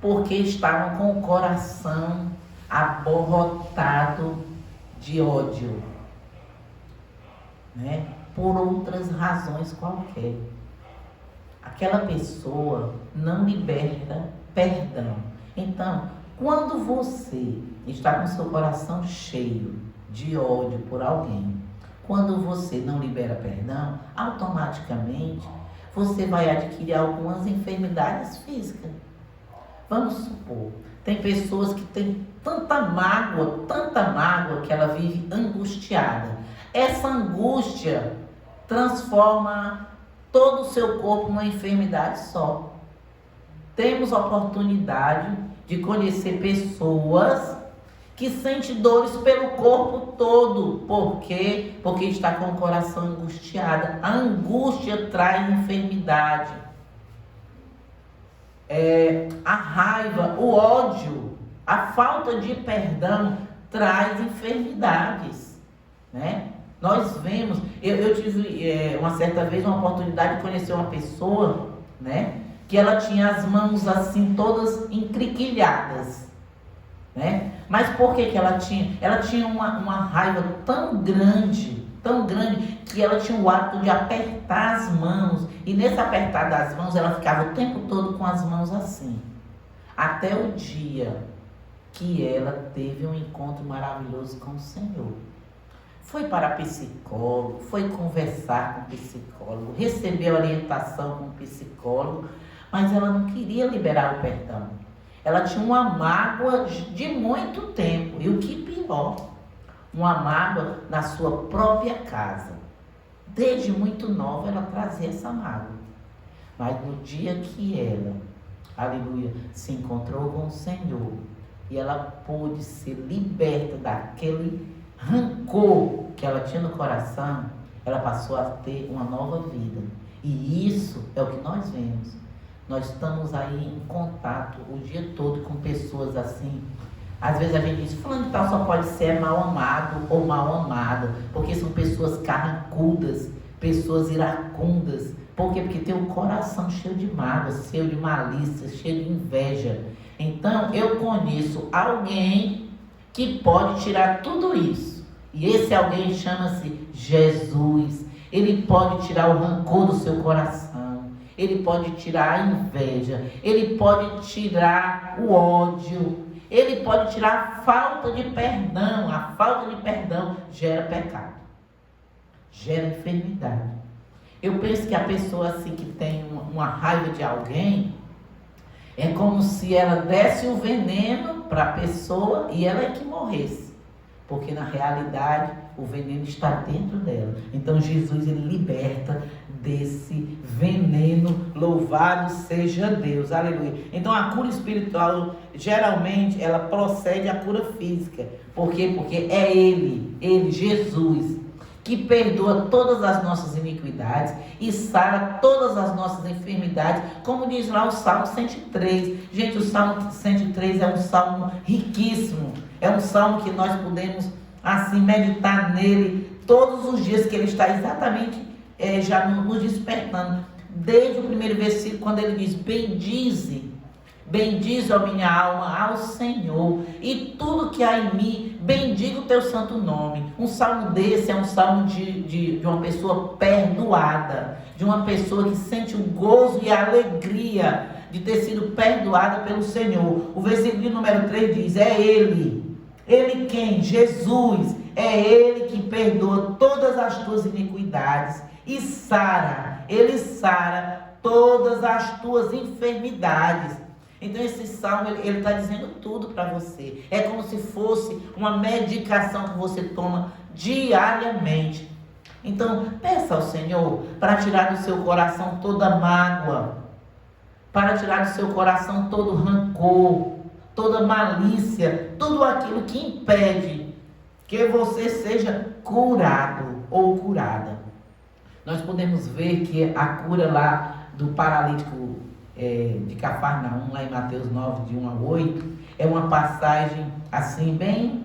porque estavam com o coração aborrotado de ódio, né? Por outras razões qualquer. Aquela pessoa não liberta perdão. Então, quando você está com seu coração cheio de ódio por alguém, quando você não libera perdão, automaticamente você vai adquirir algumas enfermidades físicas. Vamos supor, tem pessoas que têm tanta mágoa que ela vive angustiada. Essa angústia transforma todo o seu corpo numa enfermidade só. Temos oportunidade de conhecer pessoas que sentem dores pelo corpo todo. Por quê? Porque está com o coração angustiado. A angústia traz enfermidade. A raiva, o ódio, a falta de perdão traz enfermidades, né? Nós vemos, eu tive uma certa vez uma oportunidade de conhecer uma pessoa, né? Que ela tinha as mãos assim todas encriquilhadas, né? Mas por que ela tinha? Ela tinha uma raiva tão grande, que ela tinha o hábito de apertar as mãos. E nesse apertar das mãos, ela ficava o tempo todo com as mãos assim. Até o dia que ela teve um encontro maravilhoso com o Senhor. Foi para psicólogo, foi conversar com o psicólogo, recebeu orientação com o psicólogo, mas ela não queria liberar o perdão. Ela tinha uma mágoa de muito tempo. E o que pior, uma mágoa na sua própria casa. Desde muito nova ela trazia essa mágoa. Mas no dia que ela, aleluia, se encontrou com o Senhor, e ela pôde ser liberta daquele rancor que ela tinha no coração, ela passou a ter uma nova vida. E isso é o que nós vemos. Nós estamos aí em contato o dia todo com pessoas assim. Às vezes a gente diz, fulano de tal só pode ser mal amado ou mal amada, porque são pessoas carrancudas, pessoas iracundas. Por quê? Porque tem um coração cheio de mágoas, cheio de malícia, cheio de inveja. Então eu conheço alguém que pode tirar tudo isso. E esse alguém chama-se Jesus. Ele pode tirar o rancor do seu coração. Ele pode tirar a inveja, ele pode tirar o ódio, ele pode tirar a falta de perdão. A falta de perdão gera pecado, gera enfermidade. Eu penso que a pessoa assim que tem uma raiva de alguém, É como se ela desse o veneno para a pessoa e ela é que morresse. Porque na realidade o veneno está dentro dela. Então Jesus, ele liberta desse veneno. Louvado seja Deus, aleluia. Então a cura espiritual, geralmente, ela procede à cura física. Por quê? Porque é Ele, Jesus, que perdoa todas as nossas iniquidades e sara todas as nossas enfermidades, como diz lá o Salmo 103. Gente, o Salmo 103 é um salmo riquíssimo, é um salmo que nós podemos, assim, meditar nele todos os dias, que ele está exatamente já nos despertando. Desde o primeiro versículo, quando ele diz: bendize, ó minha alma, ao Senhor, e tudo que há em mim, bendiga o teu santo nome. Um salmo desse é um salmo de uma pessoa perdoada, de uma pessoa que sente o gozo e a alegria de ter sido perdoada pelo Senhor. O versículo número 3 diz: é Ele. Ele quem? Jesus. É Ele que perdoa todas as tuas iniquidades e sara. Ele sara todas as tuas enfermidades. Então esse salmo, ele está dizendo tudo para você. É como se fosse uma medicação que você toma diariamente. Então peça ao Senhor para tirar do seu coração toda mágoa, para tirar do seu coração todo rancor, toda malícia, tudo aquilo que impede que você seja curado ou curada. Nós podemos ver que a cura lá do paralítico de Cafarnaum, lá em Mateus 9, de 1 a 8, é uma passagem assim bem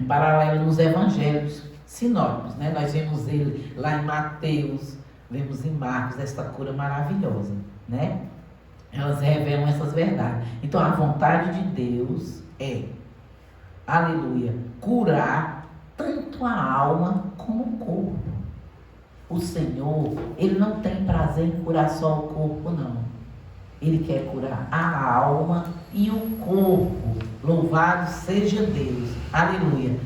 paralela nos evangelhos sinóticos, né? Nós vemos ele lá em Mateus, vemos em Marcos, essa cura maravilhosa, né? Elas revelam essas verdades. Então a vontade de Deus é, aleluia, curar tanto a alma como o corpo. O Senhor, Ele não tem prazer em curar só o corpo, não. Ele quer curar a alma e o corpo. Louvado seja Deus. Aleluia.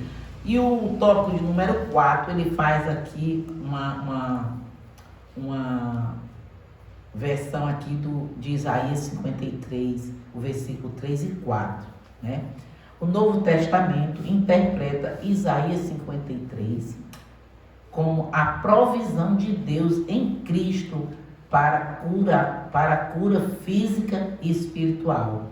E o tópico de número 4, ele faz aqui uma versão aqui de Isaías 53, o versículo 3 e 4. Né? O Novo Testamento interpreta Isaías 53 como a provisão de Deus em Cristo para a cura física e espiritual.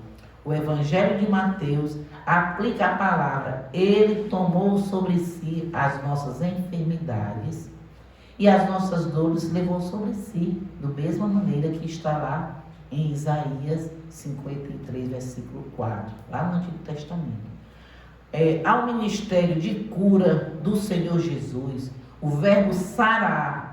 O Evangelho de Mateus aplica a palavra: Ele tomou sobre si as nossas enfermidades e as nossas dores levou sobre si, da mesma maneira que está lá em Isaías 53, versículo 4, lá no Antigo Testamento. Ao ministério de cura do Senhor Jesus, o verbo sarar,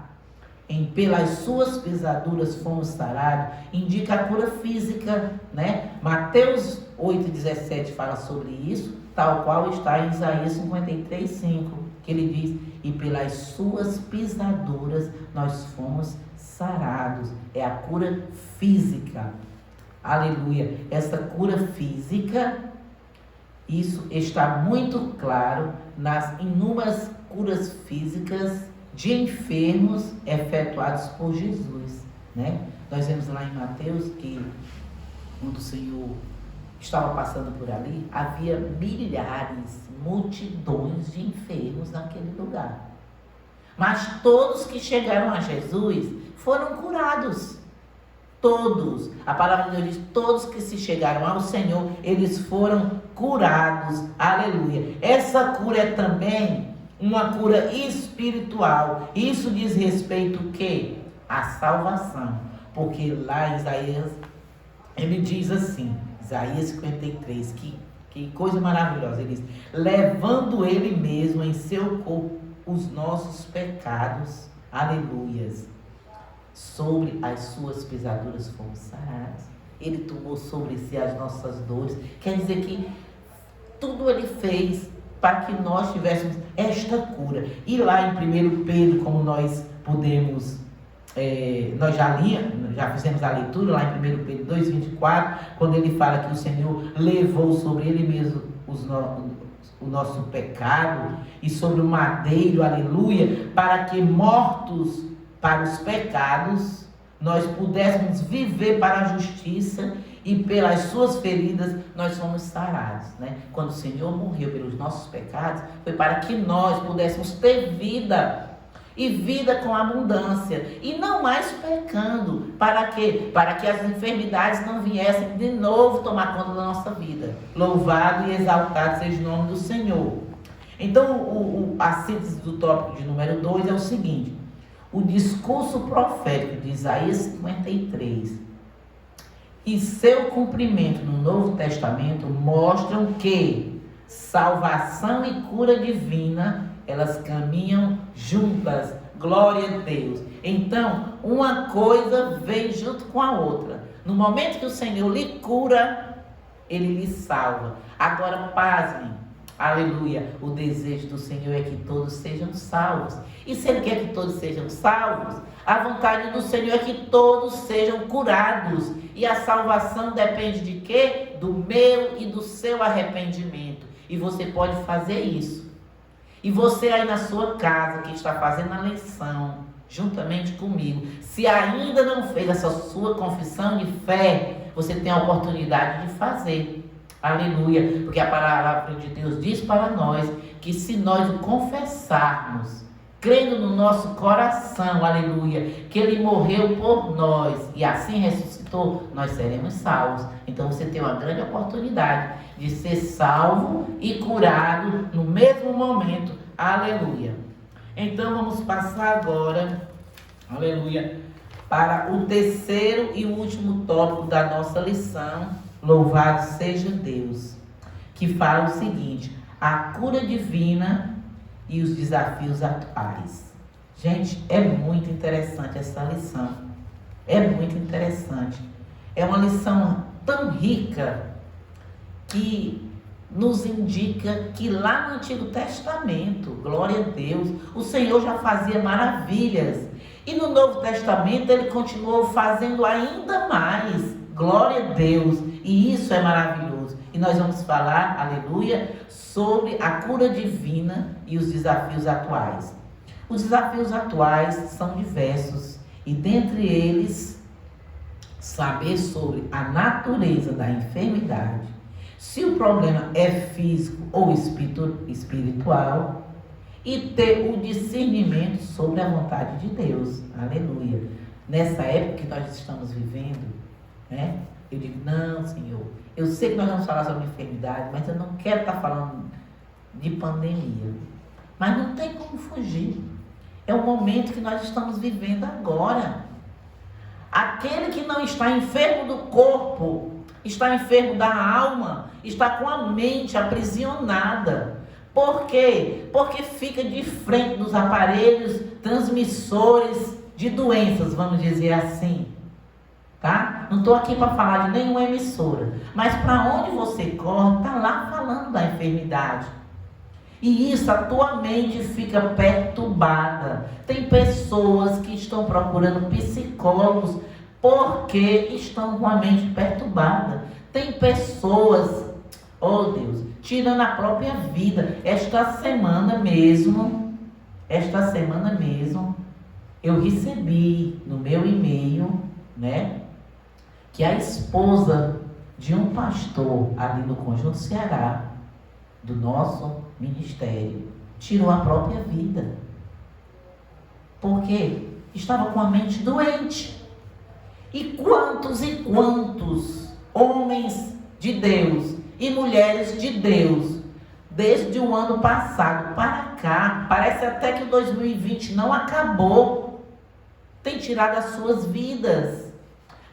pelas suas pisaduras fomos sarados, indica a cura física, né? Mateus 8,17 fala sobre isso, tal qual está em Isaías 53, 5, que ele diz: e pelas suas pisaduras nós fomos sarados. É a cura física. Aleluia. Essa cura física, isso está muito claro nas inúmeras curas físicas de enfermos efetuados por Jesus, né? Nós vemos lá em Mateus que, quando o Senhor estava passando por ali, havia milhares, multidões de enfermos naquele lugar. Mas todos que chegaram a Jesus foram curados. Todos. A palavra de Deus diz: todos que se chegaram ao Senhor, eles foram curados. Aleluia. Essa cura é também uma cura espiritual. Isso diz respeito o quê? A salvação. Porque lá em Isaías, ele diz assim, Isaías 53, que coisa maravilhosa. Ele diz: levando ele mesmo em seu corpo os nossos pecados, aleluias, sobre as suas pisaduras fomos sarados. Ele tomou sobre si as nossas dores. Quer dizer que tudo ele fez para que nós tivéssemos esta cura. E lá em 1 Pedro, como nós podemos, nós já fizemos a leitura lá em 1 Pedro 2,24, quando ele fala que o Senhor levou sobre ele mesmo o nosso pecado e sobre o madeiro, aleluia, para que mortos para os pecados, nós pudéssemos viver para a justiça, e pelas suas feridas nós fomos sarados, né? Quando o Senhor morreu pelos nossos pecados, foi para que nós pudéssemos ter vida, e vida com abundância, e não mais pecando. Para quê? Para que as enfermidades não viessem de novo tomar conta da nossa vida. Louvado e exaltado seja o nome do Senhor. Então, a síntese do tópico de número 2 é o seguinte: o discurso profético de Isaías 53 e seu cumprimento no Novo Testamento mostram que salvação e cura divina, elas caminham juntas. Glória a Deus. Então, uma coisa vem junto com a outra. No momento que o Senhor lhe cura, Ele lhe salva. Agora, pasmem. Aleluia. O desejo do Senhor é que todos sejam salvos. E se Ele quer que todos sejam salvos, a vontade do Senhor é que todos sejam curados. E a salvação depende de quê? Do meu e do seu arrependimento. E você pode fazer isso. E você aí na sua casa, que está fazendo a lição, juntamente comigo, se ainda não fez essa sua confissão de fé, você tem a oportunidade de fazer. Aleluia. Porque a palavra de Deus diz para nós que se nós o confessarmos, crendo no nosso coração, aleluia, que Ele morreu por nós e assim ressuscitou, nós seremos salvos. Então você tem uma grande oportunidade de ser salvo e curado no mesmo momento. Aleluia. Então vamos passar agora, aleluia, para o terceiro e último tópico da nossa lição. Louvado seja Deus, que fala o seguinte: a cura divina e os desafios atuais. Gente, é muito interessante essa lição. É muito interessante. É uma lição tão rica que nos indica que lá no Antigo Testamento, glória a Deus, o Senhor já fazia maravilhas. E no Novo Testamento Ele continuou fazendo ainda mais. Glória a Deus. E isso é maravilhoso. E nós vamos falar, aleluia, sobre a cura divina e os desafios atuais. Os desafios atuais são diversos. E dentre eles, saber sobre a natureza da enfermidade, se o problema é físico ou espiritual, e ter o discernimento sobre a vontade de Deus. Aleluia. Nessa época que nós estamos vivendo, né? Eu digo, não, Senhor, eu sei que nós vamos falar sobre enfermidade, mas eu não quero estar falando de pandemia. Mas não tem como fugir. É o momento que nós estamos vivendo agora. Aquele que não está enfermo do corpo, está enfermo da alma, está com a mente aprisionada. Por quê? Porque fica de frente dos aparelhos transmissores de doenças, vamos dizer assim. Tá? Não estou aqui para falar de nenhuma emissora, mas para onde você corre, está lá falando da enfermidade. E isso, a tua mente fica perturbada. Tem pessoas que estão procurando psicólogos porque estão com a mente perturbada. Tem pessoas, oh Deus, tirando a própria vida. Esta semana mesmo, eu recebi no meu e-mail, né, que a esposa de um pastor ali no Conjunto Ceará, do nosso ministério, tirou a própria vida. Porque estava com a mente doente. E quantos homens de Deus e mulheres de Deus, desde o ano passado para cá, parece até que o 2020 não acabou, tem tirado as suas vidas.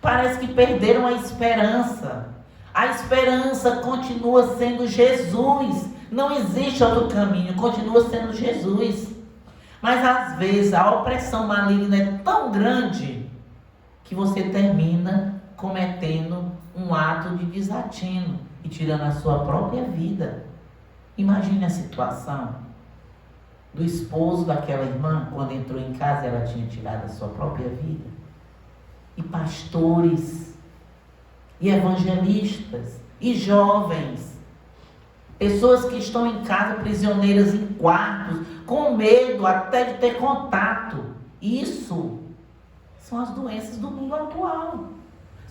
Parece que perderam a esperança. A esperança continua sendo Jesus. Não existe outro caminho, continua sendo Jesus. Mas às vezes a opressão maligna é tão grande que você termina cometendo um ato de desatino e tirando a sua própria vida. Imagine a situação do esposo daquela irmã, quando entrou em casa, ela tinha tirado a sua própria vida. E pastores, e evangelistas, e jovens, pessoas que estão em casa prisioneiras em quartos, com medo até de ter contato. Isso são as doenças do mundo atual.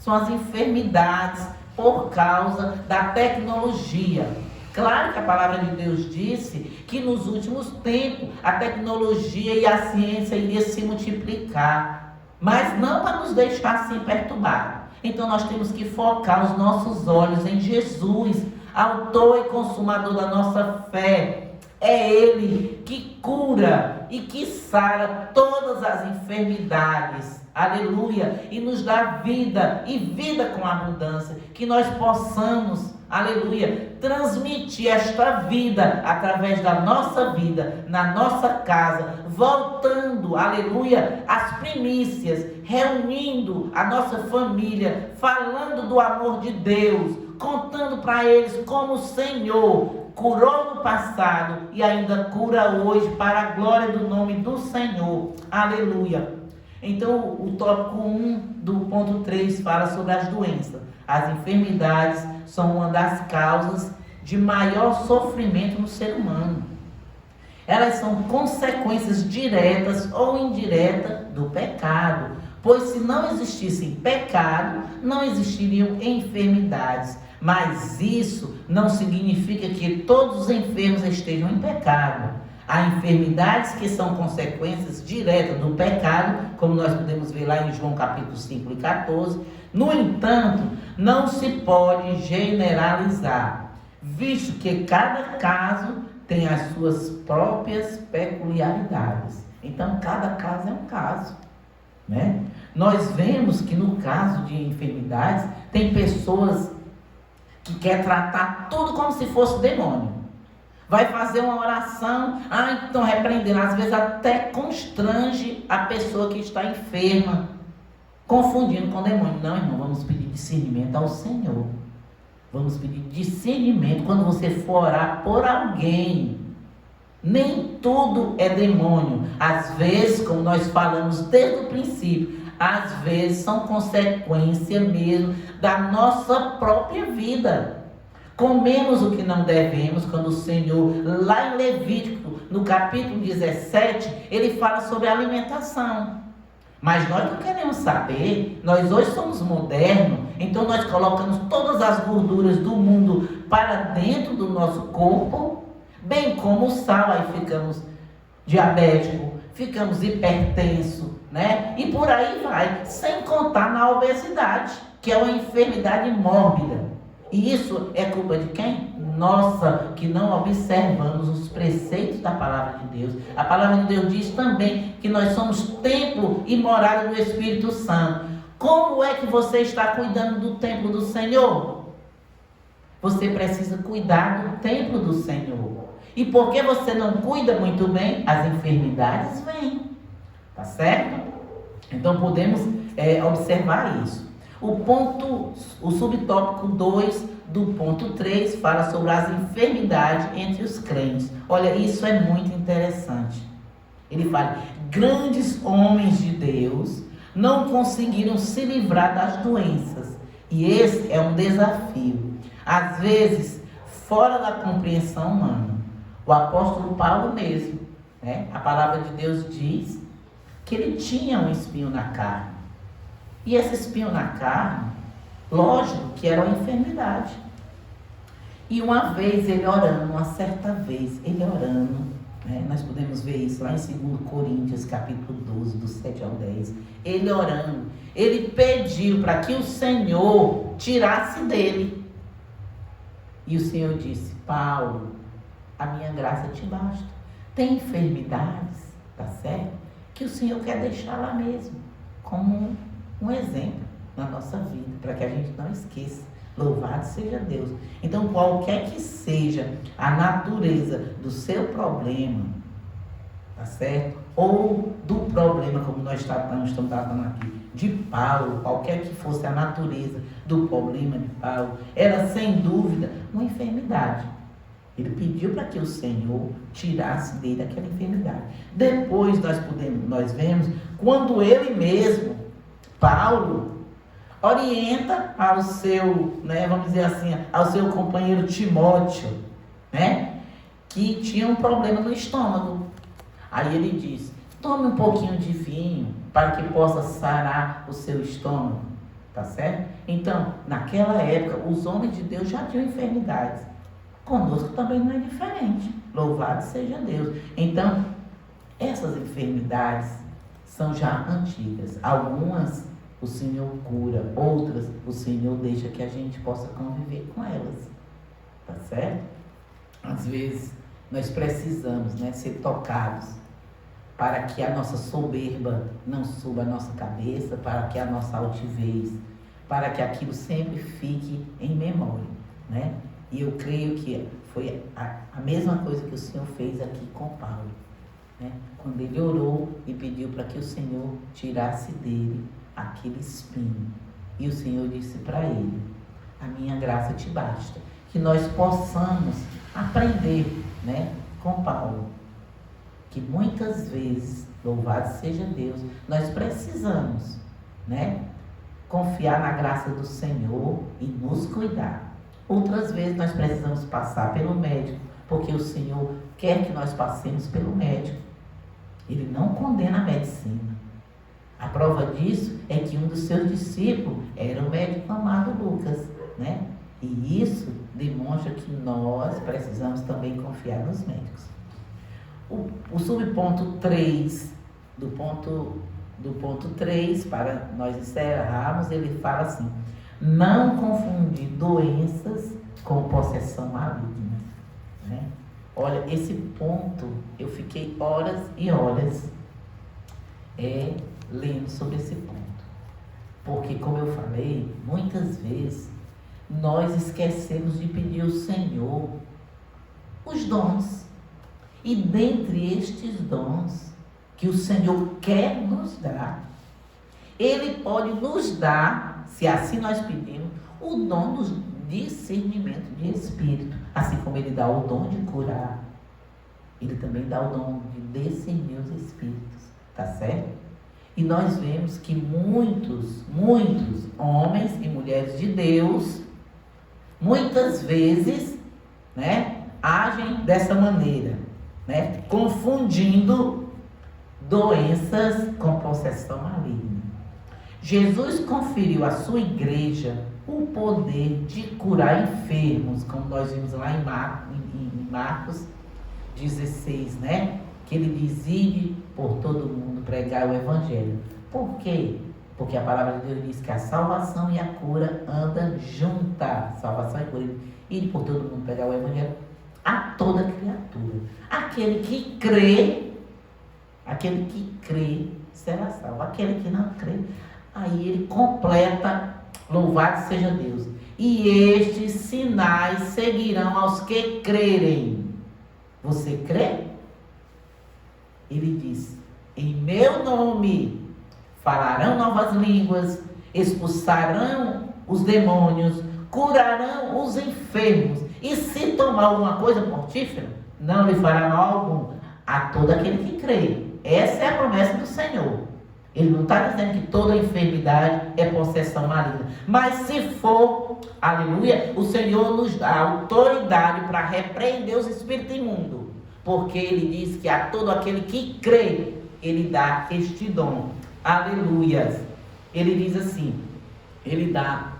são as enfermidades por causa da tecnologia. Claro que a palavra de Deus disse que nos últimos tempos a tecnologia e a ciência iriam se multiplicar, mas não para nos deixar assim perturbados. Então nós temos que focar os nossos olhos em Jesus, autor e consumador da nossa fé. É Ele que cura e que sara todas as enfermidades. Aleluia! E nos dá vida e vida com abundância. Que nós possamos, aleluia, transmitir esta vida através da nossa vida, na nossa casa, voltando, aleluia, às primícias, reunindo a nossa família, falando do amor de Deus, contando para eles como o Senhor curou no passado e ainda cura hoje para a glória do nome do Senhor. Aleluia. Então o tópico 1 do ponto 3 fala sobre as doenças. As enfermidades são uma das causas de maior sofrimento no ser humano. Elas são consequências diretas ou indiretas do pecado. Pois se não existisse pecado, não existiriam enfermidades. Mas isso não significa que todos os enfermos estejam em pecado. Há enfermidades que são consequências diretas do pecado, como nós podemos ver lá em João capítulo 5 e 14. No entanto, não se pode generalizar, visto que cada caso tem as suas próprias peculiaridades. Então, cada caso é um caso, né? Nós vemos que no caso de enfermidades, tem pessoas que quer tratar tudo como se fosse demônio. Vai fazer uma oração, então repreendendo, às vezes até constrange a pessoa que está enferma, confundindo com o demônio. Não, irmão, vamos pedir discernimento ao Senhor. Vamos pedir discernimento quando você for orar por alguém. Nem tudo é demônio. Às vezes, como nós falamos desde o princípio, às vezes são consequência mesmo da nossa própria vida. Comemos o que não devemos, quando o Senhor, lá em Levítico, no capítulo 17, ele fala sobre a alimentação. Mas nós não queremos saber, nós hoje somos modernos, então nós colocamos todas as gorduras do mundo para dentro do nosso corpo, bem como o sal, aí ficamos diabéticos, ficamos hipertensos, né? E por aí vai, sem contar na obesidade, que é uma enfermidade mórbida. E isso é culpa de quem? Nossa, que não observamos os preceitos da palavra de Deus. A palavra de Deus diz também que nós somos templo e morada do Espírito Santo. Como é que você está cuidando do templo do Senhor? Você precisa cuidar do templo do Senhor. E porque você não cuida muito bem, as enfermidades vêm. Tá certo? Então podemos observar isso. O subtópico 2 do ponto 3 fala sobre as enfermidades entre os crentes. Olha, isso é muito interessante. Ele fala, grandes homens de Deus não conseguiram se livrar das doenças. E esse é um desafio. Às vezes, fora da compreensão humana. O apóstolo Paulo mesmo, né? A palavra de Deus diz que ele tinha um espinho na carne. E esse espinho na carne, lógico que era uma enfermidade. E uma vez ele orando, uma certa vez ele orando, né? Nós podemos ver isso lá em 2 Coríntios, capítulo 12, do 7 ao 10. Ele orando, ele pediu para que o Senhor tirasse dele. E o Senhor disse, Paulo, a minha graça te basta. Tem enfermidades, tá certo? Que o Senhor quer deixar lá mesmo, como um exemplo na nossa vida, para que a gente não esqueça. Louvado seja Deus. Então, qualquer que seja a natureza do seu problema, tá certo? Ou do problema, como nós estamos tratando aqui, de Paulo, qualquer que fosse a natureza do problema de Paulo, era sem dúvida uma enfermidade. Ele pediu para que o Senhor tirasse dele aquela enfermidade. Depois nós vemos quando ele mesmo, Paulo, orienta ao seu, né, vamos dizer assim, ao seu companheiro Timóteo, né, que tinha um problema no estômago. Aí ele diz, tome um pouquinho de vinho para que possa sarar o seu estômago. Tá certo? Então, naquela época, os homens de Deus já tinham enfermidades. Conosco também não é diferente. Louvado seja Deus. Então, essas enfermidades são já antigas. Algumas o Senhor cura, outras o Senhor deixa que a gente possa conviver com elas. Tá certo? Às vezes, nós precisamos, né, ser tocados para que a nossa soberba não suba a nossa cabeça, para que a nossa altivez, para que aquilo sempre fique em memória, né? E eu creio que foi a mesma coisa que o Senhor fez aqui com Paulo, né? Quando ele orou e pediu para que o Senhor tirasse dele aquele espinho. E o Senhor disse para ele: a minha graça te basta. Que nós possamos aprender, né, com Paulo, que muitas vezes, louvado seja Deus, nós precisamos, né, confiar na graça do Senhor e nos cuidar. Outras vezes nós precisamos passar pelo médico, porque o Senhor quer que nós passemos pelo médico. Ele não condena a medicina. A prova disso é que um dos seus discípulos era o médico amado Lucas, né? E isso demonstra que nós precisamos também confiar nos médicos. O subponto 3, do ponto 3, para nós encerrarmos, ele fala assim: não confundir doenças com possessão maligna, né? Olha, esse ponto eu fiquei horas e horas lendo sobre esse ponto. Porque, como eu falei, muitas vezes nós esquecemos de pedir ao Senhor os dons. E dentre estes dons que o Senhor quer nos dar, Ele pode nos dar, se assim nós pedimos, o dom do discernimento de espírito. Assim como Ele dá o dom de curar, Ele também dá o dom de discernir os espíritos. Tá certo? E nós vemos que muitos homens e mulheres de Deus, muitas vezes, né, agem dessa maneira, né, confundindo doenças com possessão maligna. Jesus conferiu à sua igreja o poder de curar enfermos, como nós vimos lá em Marcos 16, né? Que ele diz: ide por todo mundo pregar o evangelho. Por quê? Porque a palavra de Deus diz que a salvação e a cura andam juntas. Salvação e cura. Ide por todo mundo pregar o evangelho a toda criatura. Aquele que crê será salvo. Aquele que não crê, aí ele completa, louvado seja Deus. E estes sinais seguirão aos que crerem. Você crê? Ele diz: em meu nome falarão novas línguas, expulsarão os demônios, curarão os enfermos, e se tomar alguma coisa mortífera, não lhe fará mal algum a todo aquele que crê. Essa é a promessa do Senhor. Ele não está dizendo que toda enfermidade é possessão maligna, mas se for, aleluia, o Senhor nos dá autoridade para repreender os espíritos imundos, porque Ele diz que a todo aquele que crê, Ele dá este dom. Aleluia. Ele diz assim: Ele dá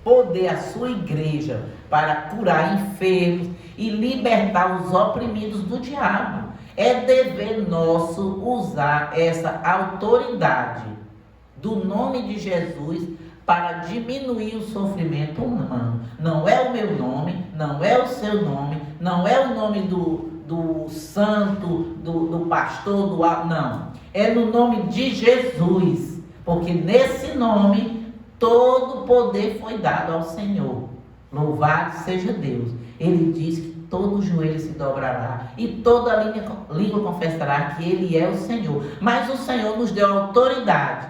poder à sua igreja para curar enfermos e libertar os oprimidos do diabo. É dever nosso usar essa autoridade do nome de Jesus para diminuir o sofrimento humano. Não é o meu nome, não é o seu nome, não é o nome do santo, do pastor, não. É no nome de Jesus, porque nesse nome todo o poder foi dado ao Senhor. Louvado seja Deus. Ele diz que todo joelho se dobrará e toda língua confessará que Ele é o Senhor. Mas o Senhor nos deu autoridade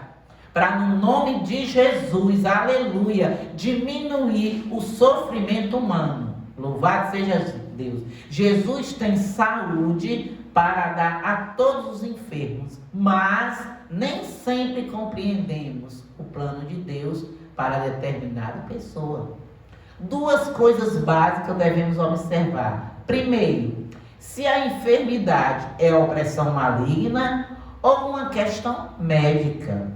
para, no nome de Jesus, aleluia, diminuir o sofrimento humano. Louvado seja Deus. Jesus tem saúde para dar a todos os enfermos, mas nem sempre compreendemos o plano de Deus para determinada pessoa. Duas coisas básicas devemos observar. Primeiro, se a enfermidade é opressão maligna ou uma questão médica.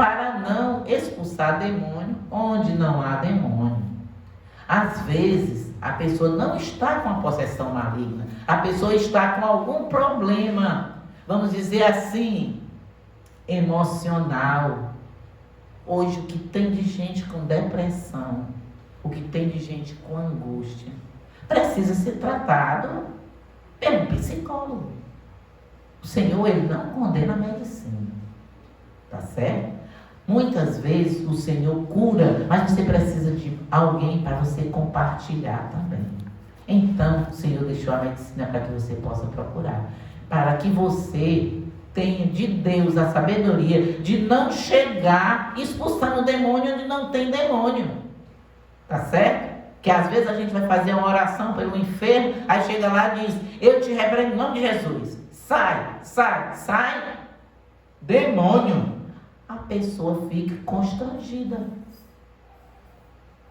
para não expulsar demônio onde não há demônio. Às vezes, a pessoa não está com a possessão maligna, a pessoa está com algum problema, vamos dizer assim, emocional. Hoje, o que tem de gente com depressão, o que tem de gente com angústia, precisa ser tratado pelo psicólogo. O Senhor, Ele não condena a medicina, tá certo? Muitas vezes o Senhor cura, mas você precisa de alguém para você compartilhar também. Então, o Senhor deixou a medicina para que você possa procurar, para que você tenha de Deus a sabedoria de não chegar expulsando o demônio onde não tem demônio. Tá certo? Que às vezes a gente vai fazer uma oração pelo enfermo, aí chega lá e diz: eu te repreendo em nome de Jesus. Sai, sai, sai. Demônio. A pessoa fica constrangida.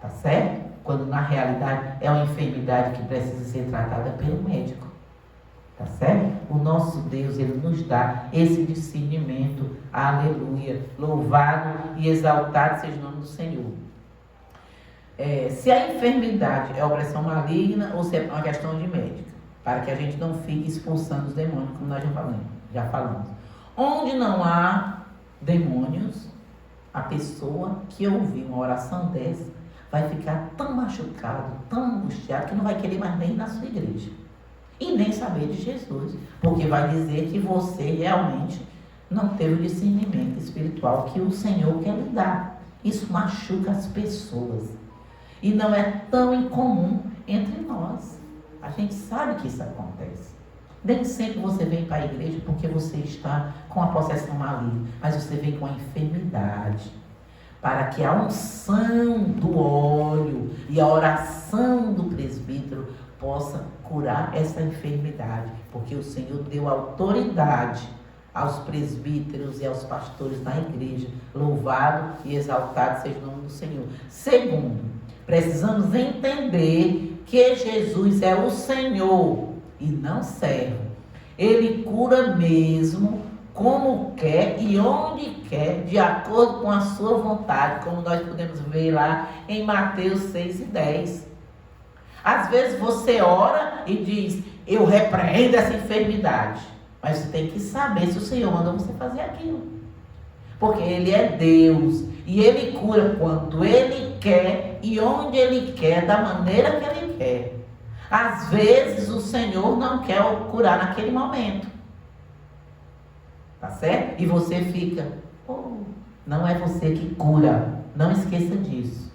Tá certo? Quando na realidade é uma enfermidade que precisa ser tratada pelo médico. Tá certo? O nosso Deus, Ele nos dá esse discernimento. Aleluia. Louvado e exaltado seja o nome do Senhor. Se a enfermidade é opressão maligna ou se é uma questão de médica, para que a gente não fique expulsando os demônios, como nós já falamos. Onde não há demônios, a pessoa que ouvir uma oração dessa vai ficar tão machucado, tão angustiado, que não vai querer mais nem ir na sua igreja. E nem saber de Jesus, porque vai dizer que você realmente não teve o discernimento espiritual que o Senhor quer lhe dar. Isso machuca as pessoas. E não é tão incomum entre nós. A gente sabe que isso acontece. Nem sempre você vem para a igreja porque você está com a possessão maligna, mas você vem com a enfermidade. Para que a unção do óleo e a oração do presbítero possa curar essa enfermidade. Porque o Senhor deu autoridade aos presbíteros e aos pastores da igreja. Louvado e exaltado seja o nome do Senhor. Segundo, precisamos entender que Jesus é o Senhor e não servo. Ele cura mesmo, como quer e onde quer, de acordo com a sua vontade, como nós podemos ver lá em Mateus 6:10. Às vezes você ora e diz: eu repreendo essa enfermidade, mas você tem que saber se o Senhor manda você fazer aquilo, porque Ele é Deus e Ele cura quando Ele quer e onde Ele quer, da maneira que Ele quer. Às vezes o Senhor não quer curar naquele momento. Tá certo? E você fica: não é você que cura. Não esqueça disso.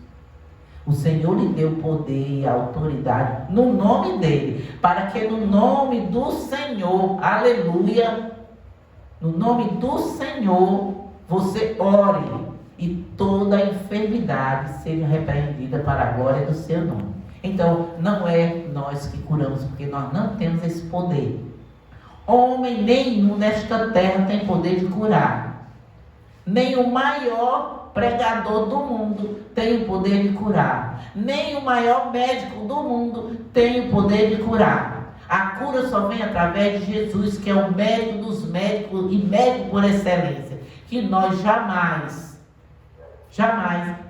O Senhor lhe deu poder e autoridade no nome dEle, para que no nome do Senhor, aleluia, no nome do Senhor, você ore e toda enfermidade seja repreendida para a glória do seu nome. Então, não é nós que curamos, porque nós não temos esse poder. Homem nenhum nesta terra tem poder de curar. Nem o maior pregador do mundo tem o poder de curar. Nem o maior médico do mundo tem o poder de curar. A cura só vem através de Jesus, que é o médico dos médicos e médico por excelência. Que nós jamais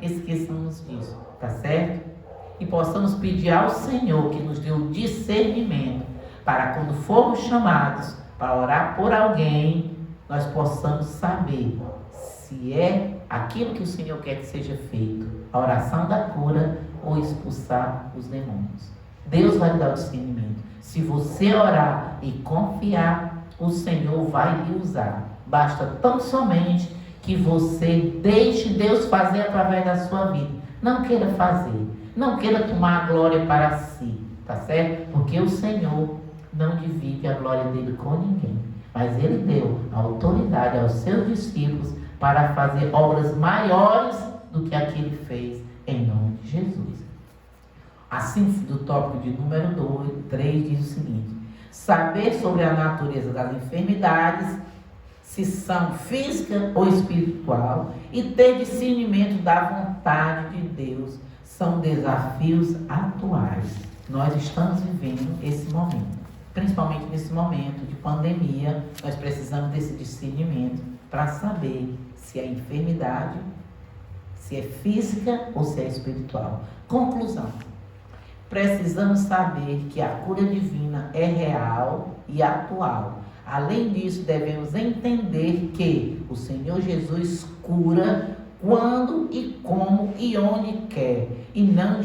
esqueçamos disso, tá certo? E possamos pedir ao Senhor que nos dê o discernimento para quando formos chamados para orar por alguém, nós possamos saber se é aquilo que o Senhor quer que seja feito, a oração da cura ou expulsar os demônios. Deus vai lhe dar o discernimento. Se você orar e confiar, o Senhor vai lhe usar. Basta tão somente que você deixe Deus fazer através da sua vida. Não queira fazer. Não queira tomar a glória para si, tá certo? Porque o Senhor não divide a glória dele com ninguém. Mas Ele deu a autoridade aos seus discípulos para fazer obras maiores do que a que Ele fez em nome de Jesus. Assim, do tópico de número 3 diz o seguinte: saber sobre a natureza das enfermidades, se são física ou espiritual, e ter discernimento da vontade de Deus, são desafios atuais. Nós estamos vivendo esse momento, principalmente nesse momento de pandemia. Nós precisamos desse discernimento para saber se é enfermidade, se é física ou se é espiritual. Conclusão. Precisamos saber que a cura divina é real e atual. Além disso, devemos entender que o Senhor Jesus cura quando e como e onde quer, e não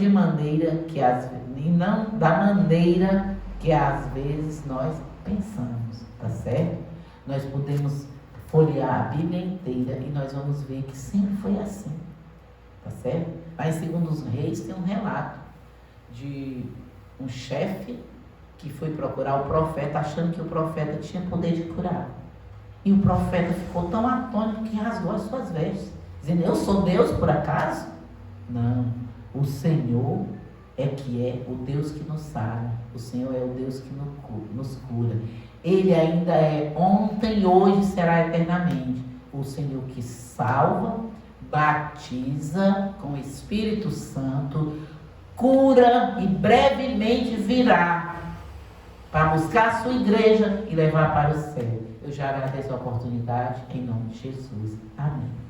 da maneira que às vezes nós pensamos, tá certo? Nós podemos folhear a Bíblia inteira e nós vamos ver que sempre foi assim, tá certo? Mas segundo os Reis tem um relato de um chefe que foi procurar o profeta achando que o profeta tinha poder de curar. E o profeta ficou tão atônito que rasgou as suas vestes, dizendo: eu sou Deus por acaso? Não, o Senhor é que é o Deus que nos sara, o Senhor é o Deus que nos cura. Ele ainda é ontem, hoje e será eternamente. O Senhor que salva, batiza com o Espírito Santo, cura e brevemente virá para buscar a sua igreja e levar para o céu. Eu já agradeço a oportunidade em nome de Jesus. Amém.